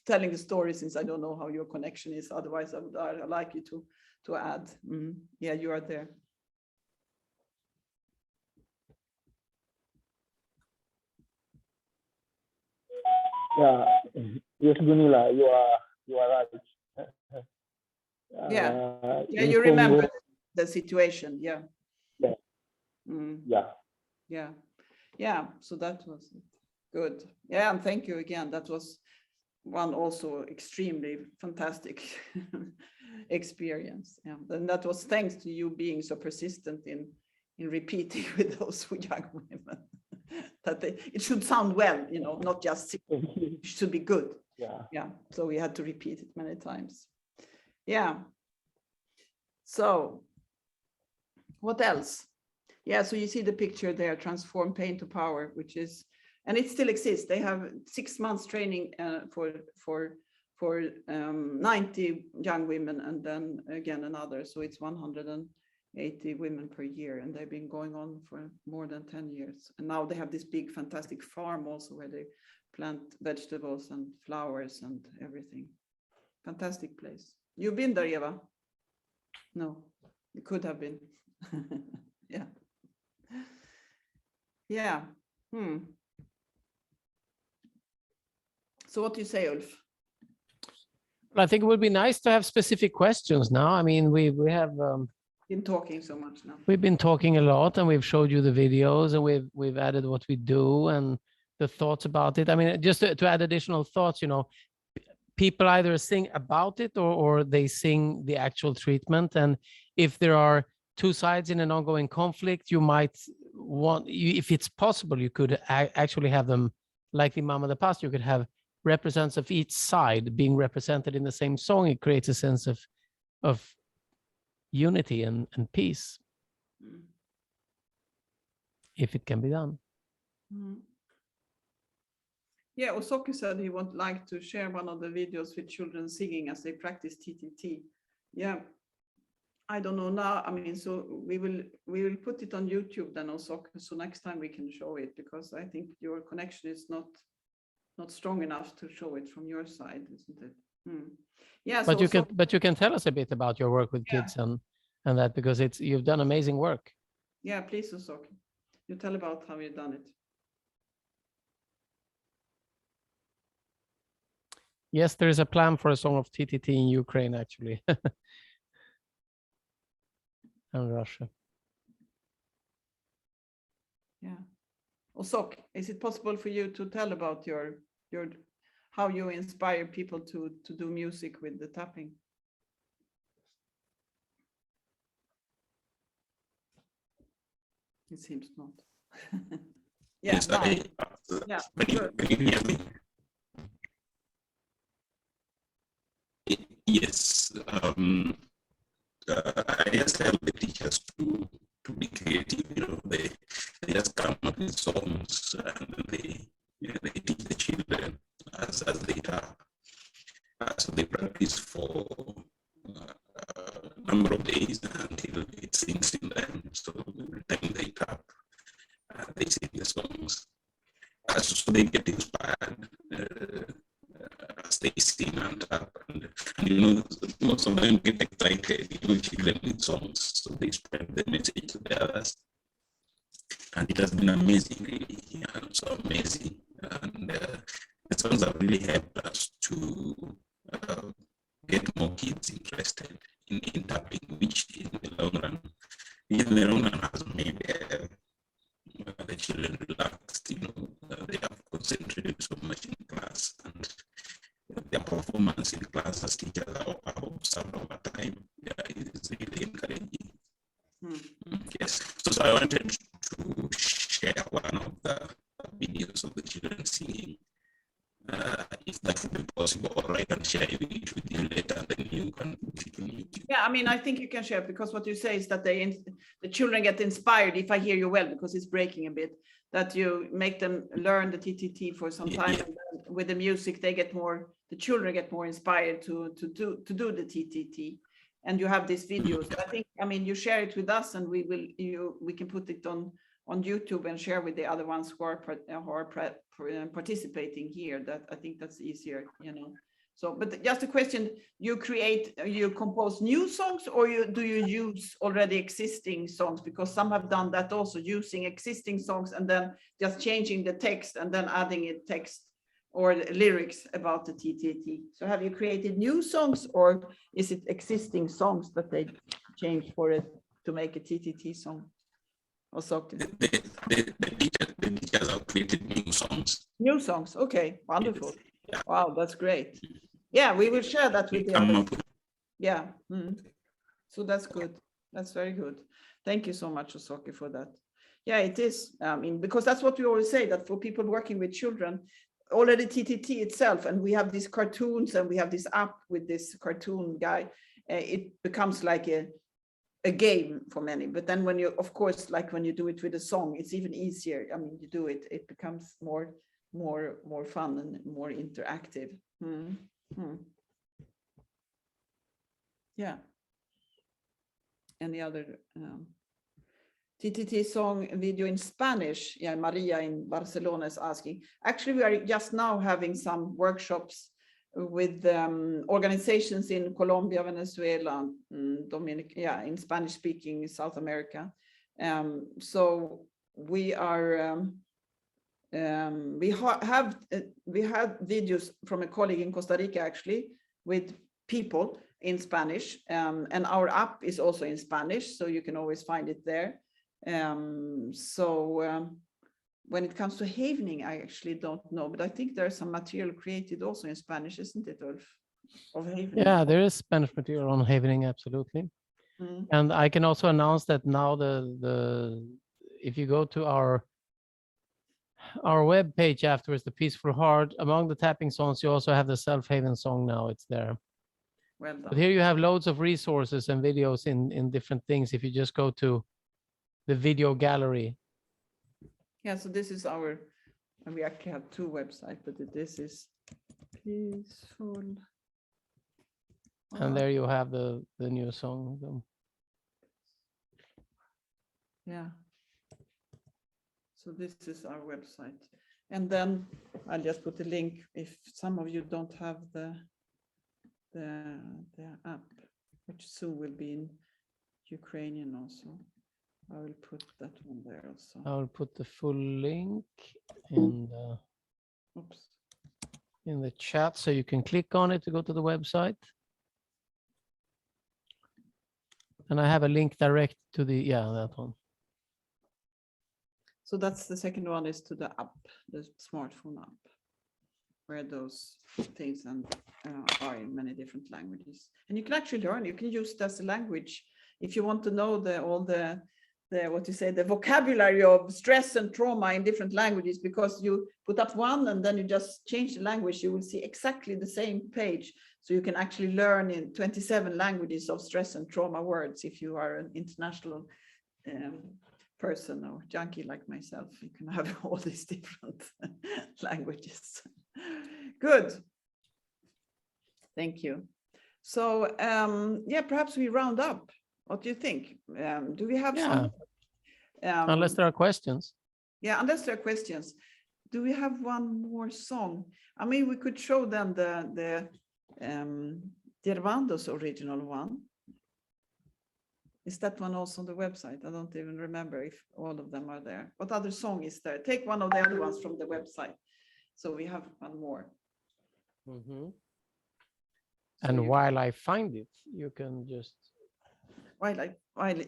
Speaker 1: telling the story, since I don't know how your connection is. Otherwise, I'd like you to add. Yeah, you are there.
Speaker 15: Yeah, yes, Gunilla, you are right.
Speaker 1: Yeah, you remember the situation. Yeah. Yeah. So that was good. Yeah, and thank you again. That was one also extremely fantastic experience. Yeah. And that was thanks to you being so persistent in repeating with those young women that it should sound well, you know, not just it should be good. Yeah. So we had to repeat it many times. Yeah. So what else? Yeah, so you see the picture there, transform pain to power, which is, and it still exists. They have 6 months training for 90 young women, and then again another. So it's 180 women per year, and they've been going on for more than 10 years. And now they have this big, fantastic farm also where they plant vegetables and flowers and everything. Fantastic place. You've been there, Eva? No, you could have been. Yeah. Yeah. So what do you say, Ulf?
Speaker 3: I think it would be nice to have specific questions now. I mean, we have
Speaker 1: been talking so much now.
Speaker 3: We've been talking a lot, and we've showed you the videos, and we've added what we do and the thoughts about it. I mean, just to add additional thoughts, you know, people either sing about it or they sing the actual treatment. And if there are two sides in an ongoing conflict, you might want, if it's possible, you could actually have them, like the Imam of the past, you could have representatives of each side being represented in the same song. It creates a sense of unity and peace, if it can be done.
Speaker 1: Yeah, Osoki said he would like to share one of the videos with children singing as they practice TTT. Yeah, I don't know now. I mean, so we will put it on YouTube then, Osoki. So next time we can show it, because I think your connection is not strong enough to show it from your side, isn't it? Yeah.
Speaker 3: But you can tell us a bit about your work with kids and that, because you've done amazing work.
Speaker 1: Yeah, please, Osoki. You tell about how you've done it.
Speaker 3: Yes, there is a plan for a song of TTT in Ukraine, actually, and Russia.
Speaker 1: Yeah. Osok, is it possible for you to tell about your how you inspire people to do music with the tapping? It seems not. Yeah.
Speaker 10: Yes,
Speaker 1: Yeah.
Speaker 10: Can you hear me? Yes. I just help the teachers to be creative. You know, they just come up with songs and they teach the children as they tap. So they practice for a number of days until it sinks in them. So every time they tap, they sing the songs. So they get inspired as they sing and tap. And you know, most of them get excited, you know, children with songs. So they spread the message to the others. And it has been amazing, really. Yeah, so amazing. And the songs have really helped us to get more kids interested in tapping, which in the long run has made the children relaxed. You know, they have concentrated so much in class, and their performance in class as teachers are observed over time. Yeah, is really encouraging. Yes. So I wanted to share one of the videos of the children singing. If that would be possible, or I can share it with you later, then you can put it on YouTube.
Speaker 1: Yeah, I mean, I think you can share, because what you say is that the children get inspired, if I hear you well, because it's breaking a bit, that you make them learn the TTT for some time, and then with the music, the children get more inspired to do the TTT. And you have these videos. I think, I mean, you share it with us, and we can put it on YouTube and share with the other ones who are participating here. That I think that's easier, you know. So, but just a question: you compose new songs, or do you use already existing songs? Because some have done that also, using existing songs and then just changing the text and then adding a text or lyrics about the TTT. So have you created new songs, or is it existing songs that they change for it to make a TTT song?
Speaker 10: The teachers have created new songs.
Speaker 1: New songs, okay, wonderful.
Speaker 10: Yeah.
Speaker 1: Wow, that's great. Yeah, we will share that with the others. Yeah. So that's good. That's very good. Thank you so much, Osoki, for that. Yeah, it is. I mean, because that's what we always say, that for people working with children, already TTT itself, and we have these cartoons and we have this app with this cartoon guy, it becomes like a game for many. But then when you, of course, like when you do it with a song, it's even easier. I mean, you do it, it becomes more fun and more interactive. Yeah. Any other TTT song video in Spanish? Yeah, Maria in Barcelona is asking. Actually, we are just now having some workshops with organizations in Colombia, Venezuela, Dominican, yeah, in Spanish-speaking South America. So we are we have videos from a colleague in Costa Rica, actually, with people in Spanish, and our app is also in Spanish, so you can always find it there. When it comes to havening, I actually don't know, but I think there's some material created also in Spanish, isn't it, Ulf? Of havening.
Speaker 3: Yeah, there is Spanish material on havening, absolutely. And I can also announce that now if you go to our web page afterwards, the Peaceful Heart, among the tapping songs, you also have the self-haven song now. It's there.
Speaker 1: Well done.
Speaker 3: But here you have loads of resources and videos in different things. If you just go to the video gallery.
Speaker 1: Yeah, so this is our, and we actually have two websites, but this is Peaceful.
Speaker 3: And there you have the new song.
Speaker 1: Yeah. So this is our website. And then I'll just put a link if some of you don't have the app, which soon will be in Ukrainian also. I will put that one there also.
Speaker 3: I will put the full link in the chat, so you can click on it to go to the website. And I have a link direct to that one.
Speaker 1: So that's the second one, is to the app, the smartphone app, where those things are in many different languages. And you can actually learn, you can use it as a language if you want to know all the vocabulary of stress and trauma in different languages, because you put up one and then you just change the language, you will see exactly the same page. So you can actually learn in 27 languages of stress and trauma words. If you are an international person or junkie like myself, you can have all these different languages. Good. Thank you. So yeah, perhaps we round up. What do you think? Do we have some?
Speaker 3: Unless there are questions.
Speaker 1: Yeah, unless there are questions. Do we have one more song? I mean, we could show them the Dirvando's original one. Is that one also on the website? I don't even remember if all of them are there. What other song is there? Take one of the other ones from the website. So we have one more.
Speaker 3: And while I find it, you can just...
Speaker 1: While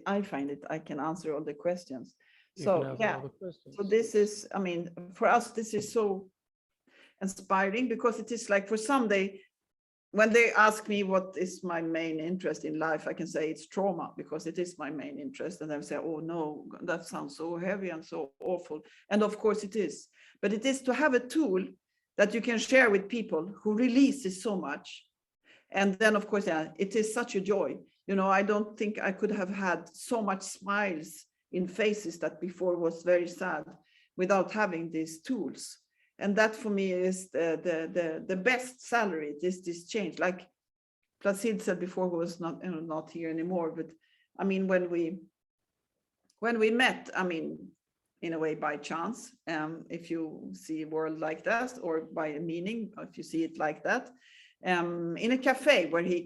Speaker 1: I find it, I can answer all the questions. So yeah, so this is, I mean, for us, this is so inspiring, because it is like, for some, when they ask me what is my main interest in life, I can say it's trauma, because it is my main interest. And they say, oh no, that sounds so heavy and so awful. And of course it is, but it is to have a tool that you can share with people who releases so much. And then of course, yeah, it is such a joy. You know, I don't think I could have had so much smiles in faces that before was very sad without having these tools. And that for me is the best salary. It is this change. Like Placide said before, who was not here anymore. But I mean, when we met, I mean, in a way by chance, if you see a world like that, or by a meaning, if you see it like that, in a cafe where he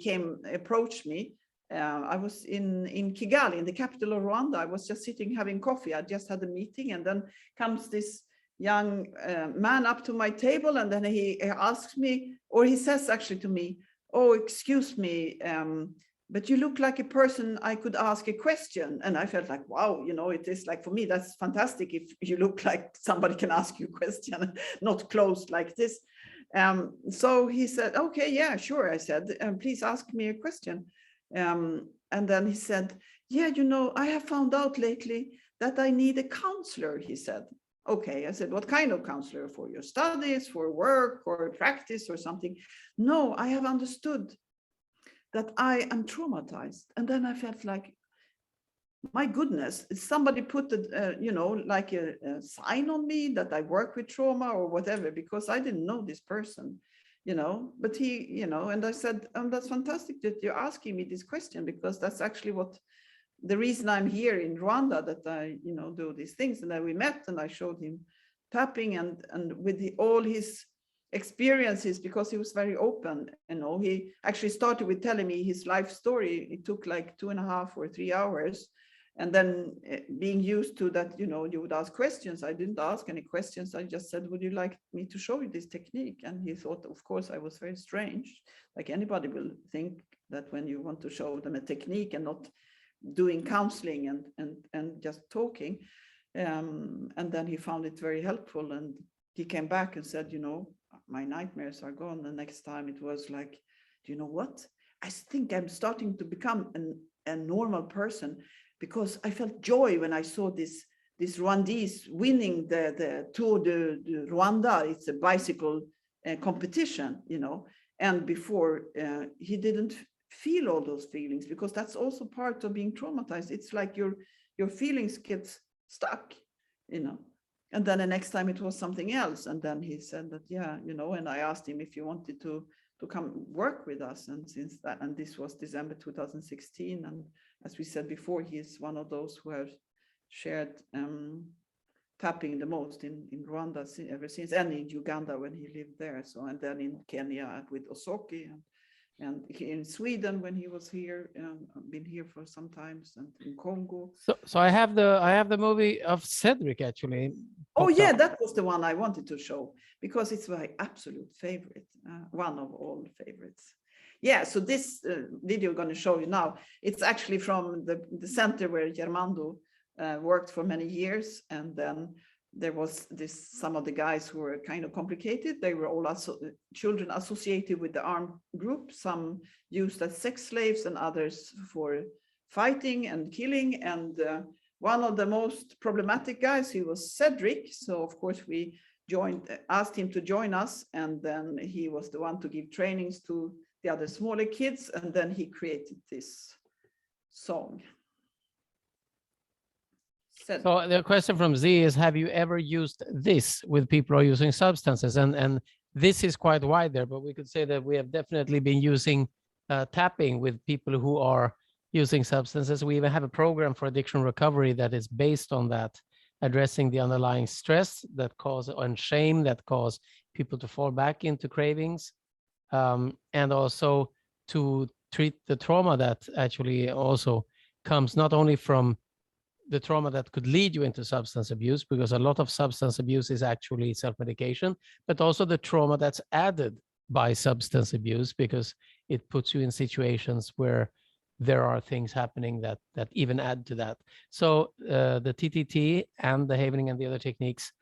Speaker 1: approached me. I was in Kigali, in the capital of Rwanda. I was just sitting having coffee. I just had a meeting, and then comes this young man up to my table, and then he asks me, or he says actually to me, oh, excuse me, but you look like a person I could ask a question. And I felt like, wow, you know, it is like, for me, that's fantastic if you look like somebody can ask you a question, not closed like this. So he said, okay, yeah, sure. I said, please ask me a question. And then he said, yeah, you know, I have found out lately that I need a counselor, he said. Okay, I said, what kind of counselor? For your studies, for work, or practice, or something? No, I have understood that I am traumatized. And then I felt like, my goodness, somebody put you know, like a sign on me that I work with trauma or whatever, because I didn't know this person, you know, but he, you know, and I said, that's fantastic that you're asking me this question, because that's actually what the reason I'm here in Rwanda, that I, you know, do these things. And then we met and I showed him tapping and with all his experiences, because he was very open, you know, he actually started with telling me his life story. It took like 2.5 or 3 hours. And then being used to that, you know, you would ask questions. I didn't ask any questions. I just said, would you like me to show you this technique? And he thought, of course, I was very strange. Like anybody will think that when you want to show them a technique and not doing counseling and just talking. And then he found it very helpful. And he came back and said, you know, my nightmares are gone. The next time it was like, do you know what? I think I'm starting to become a normal person, because I felt joy when I saw this Rwandese winning the Tour de Rwanda. It's a bicycle competition, you know, and before he didn't feel all those feelings, because that's also part of being traumatized. It's like your feelings get stuck, you know. And then the next time it was something else. And then he said that, yeah, you know, and I asked him if he wanted to come work with us. And since that, and this was December 2016. And as we said before, he is one of those who have shared tapping the most in Rwanda ever since, and in Uganda when he lived there. So, and then in Kenya with Osoki, and in Sweden when he was here, been here for some times, and in Congo.
Speaker 3: So I have the movie of Cedric actually.
Speaker 1: Oh yeah, that was the one I wanted to show, because it's my absolute favorite, one of all favorites. Yeah, so this video I'm going to show you now, it's actually from the center where Germando worked for many years. And then there was some of the guys who were kind of complicated. They were all children associated with the armed group, some used as sex slaves and others for fighting and killing. And one of the most problematic guys, he was Cedric. So of course we asked him to join us. And then he was the one to give trainings to the other smaller kids, and then he created this song.
Speaker 3: So the question from Z is, have you ever used this with people who are using substances? And this is quite wide there, but we could say that we have definitely been using tapping with people who are using substances. We even have a program for addiction recovery that is based on that, addressing the underlying stress that cause and shame that cause people to fall back into cravings. And also to treat the trauma that actually also comes not only from the trauma that could lead you into substance abuse, because a lot of substance abuse is actually self-medication, but also the trauma that's added by substance abuse, because it puts you in situations where there are things happening that even add to that. So the TTT and the havening and the other techniques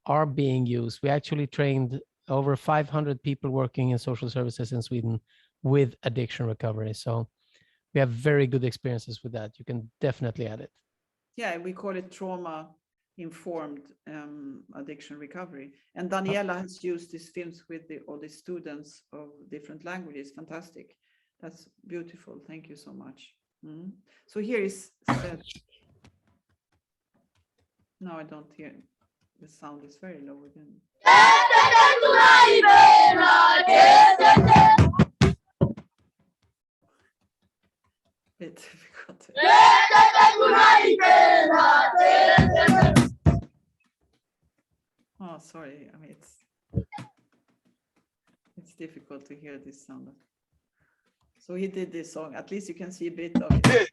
Speaker 3: are being used. We actually trained over 500 people working in social services in Sweden with addiction recovery. So we have very good experiences with that. You can definitely add it.
Speaker 1: Yeah, we call it trauma-informed addiction recovery. And Daniela has used these films with all the students of different languages. Fantastic. That's beautiful. Thank you so much. So here is, no, I don't hear. The sound is very low again. Bit difficult. Oh, sorry. I mean, it's difficult to hear this sound. So he did this song. At least you can see a bit of it.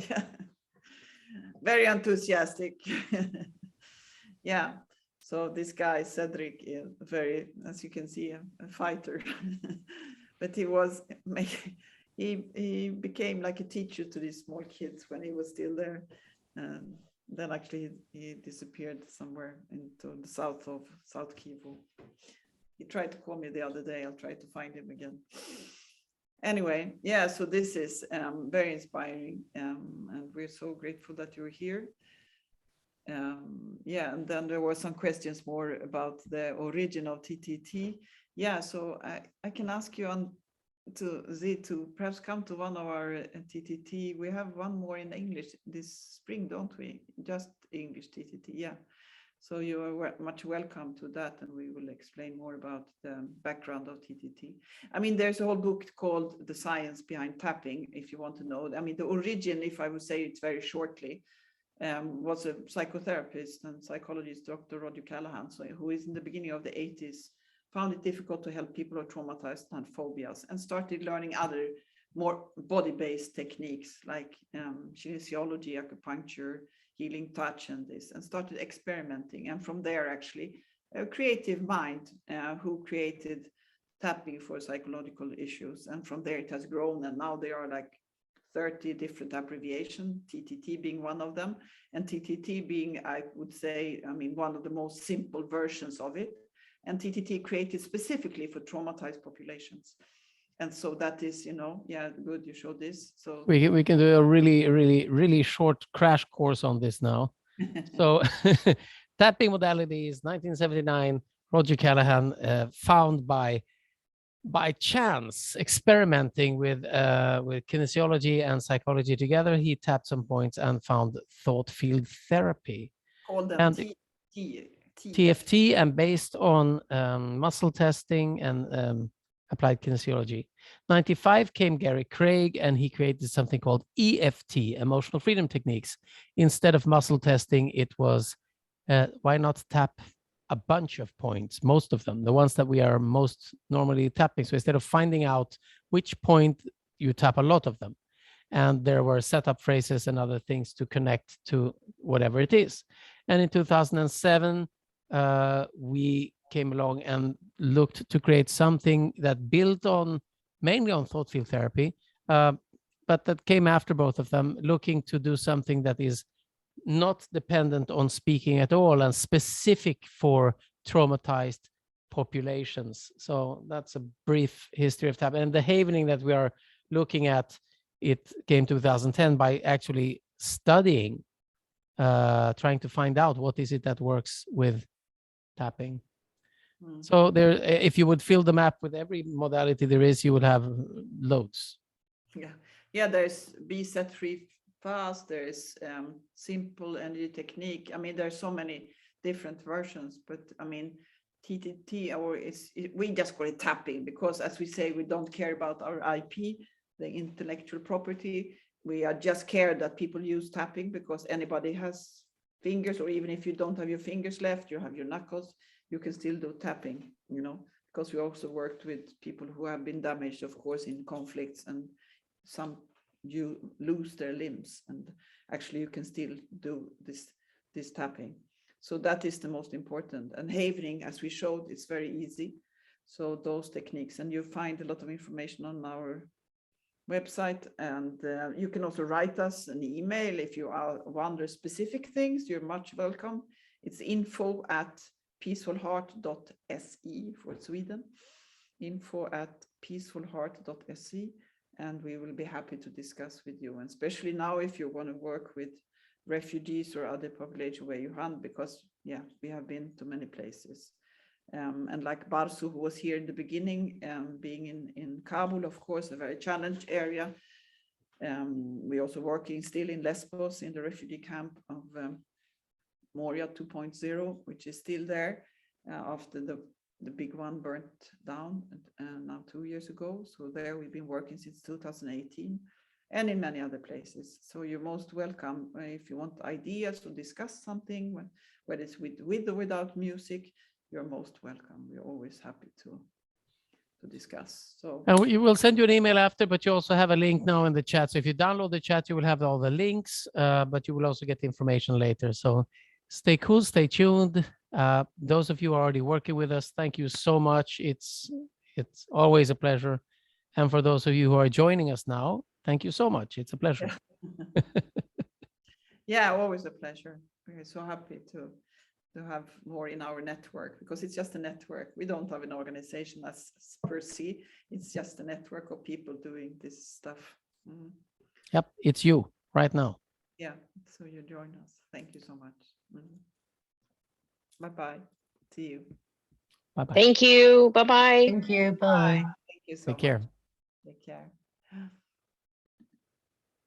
Speaker 1: Yeah, very enthusiastic. Yeah, so this guy Cedric is very, as you can see, a fighter. But he became like a teacher to these small kids when he was still there. And then actually he disappeared somewhere into the South Kivu. He tried to call me the other day. I'll try to find him again. Anyway, yeah, so this is very inspiring, and we're so grateful that you're here. Yeah, and then there were some questions more about the origin of TTT. Yeah, so I can ask you to perhaps come to one of our TTT. We have one more in English this spring, don't we? Just English TTT, yeah. So you are much welcome to that, and we will explain more about the background of TTT. I mean, there's a whole book called The Science Behind Tapping, if you want to know. I mean, the origin, if I would say it very shortly, was a psychotherapist and psychologist, Dr. Roger Callahan, who is in the beginning of the 80s, found it difficult to help people who are traumatized and had phobias, and started learning other more body-based techniques like kinesiology, acupuncture, healing touch, and this, and started experimenting. And from there, actually, a creative mind who created tapping for psychological issues. And from there it has grown, and now there are like 30 different abbreviations, TTT being one of them, and TTT being, I would say, I mean, one of the most simple versions of it. And TTT created specifically for traumatized populations. And so that is, you know, yeah, good, you showed this. So
Speaker 3: we can do a really short crash course on this now. So tapping modalities, 1979, Roger Callahan found by chance, experimenting with kinesiology and psychology together. He tapped some points and found thought field therapy.
Speaker 1: Called them
Speaker 3: TFT, and based on muscle testing and applied kinesiology. 95 came Gary Craig, and he created something called EFT, emotional freedom techniques. Instead of muscle testing, it was why not tap a bunch of points, most of them, the ones that we are most normally tapping. So instead of finding out which point, you tap a lot of them. And there were setup phrases and other things to connect to whatever it is. And in 2007, we came along and looked to create something that built on mainly on thought field therapy, but that came after both of them, looking to do something that is not dependent on speaking at all and specific for traumatized populations. So that's a brief history of TAP. And the havening that we are looking at, it came 2010 by actually studying, trying to find out what is it that works with tapping. So there, if you would fill the map with every modality there is, you would have loads.
Speaker 1: Yeah. There's be set free fast. There's simple energy technique. I mean, there's so many different versions, but I mean, TTT we just call it tapping because, as we say, we don't care about our IP, the intellectual property. We are just care that people use tapping because anybody has fingers, or even if you don't have your fingers left, you have your knuckles, you can still do tapping, because we also worked with people who have been damaged, of course, in conflicts, and some you lose their limbs, and actually you can still do this tapping. So that is the most important. And havening, as we showed, it's very easy. So those techniques, and you find a lot of information on our website, and you can also write us an email if you wonder specific things. You're much welcome. It's info@peacefulheart.se for Sweden, info@peacefulheart.se, and we will be happy to discuss with you, and especially now if you want to work with refugees or other population where you hunt, because we have been to many places. And like Barsu, who was here in the beginning, being in Kabul, of course, a very challenged area. We're also working still in Lesbos in the refugee camp of Moria 2.0, which is still there after the big one burnt down now 2 years ago. So there we've been working since 2018, and in many other places. So you're most welcome if you want ideas to discuss something, whether it's with or without music. You're most welcome. We're always happy to discuss. So,
Speaker 3: and we will send you an email after, but you also have a link now in the chat. So if you download the chat, you will have all the links, but you will also get the information later. So stay cool, stay tuned. Those of you who are already working with us, thank you so much. It's always a pleasure. And for those of you who are joining us now, thank you so much. It's a pleasure.
Speaker 1: Yeah, always a pleasure. We're so happy to have more in our network, because it's just a network. We don't have an organization as per se. It's just a network of people doing this stuff.
Speaker 3: Yep, it's you right now.
Speaker 1: Yeah, so you join us. Thank you so much. Bye-bye. See you.
Speaker 3: Bye-bye.
Speaker 19: Thank you. Bye-bye.
Speaker 8: Thank you. Bye.
Speaker 1: Thank you so
Speaker 3: Take care.
Speaker 1: much. Take care.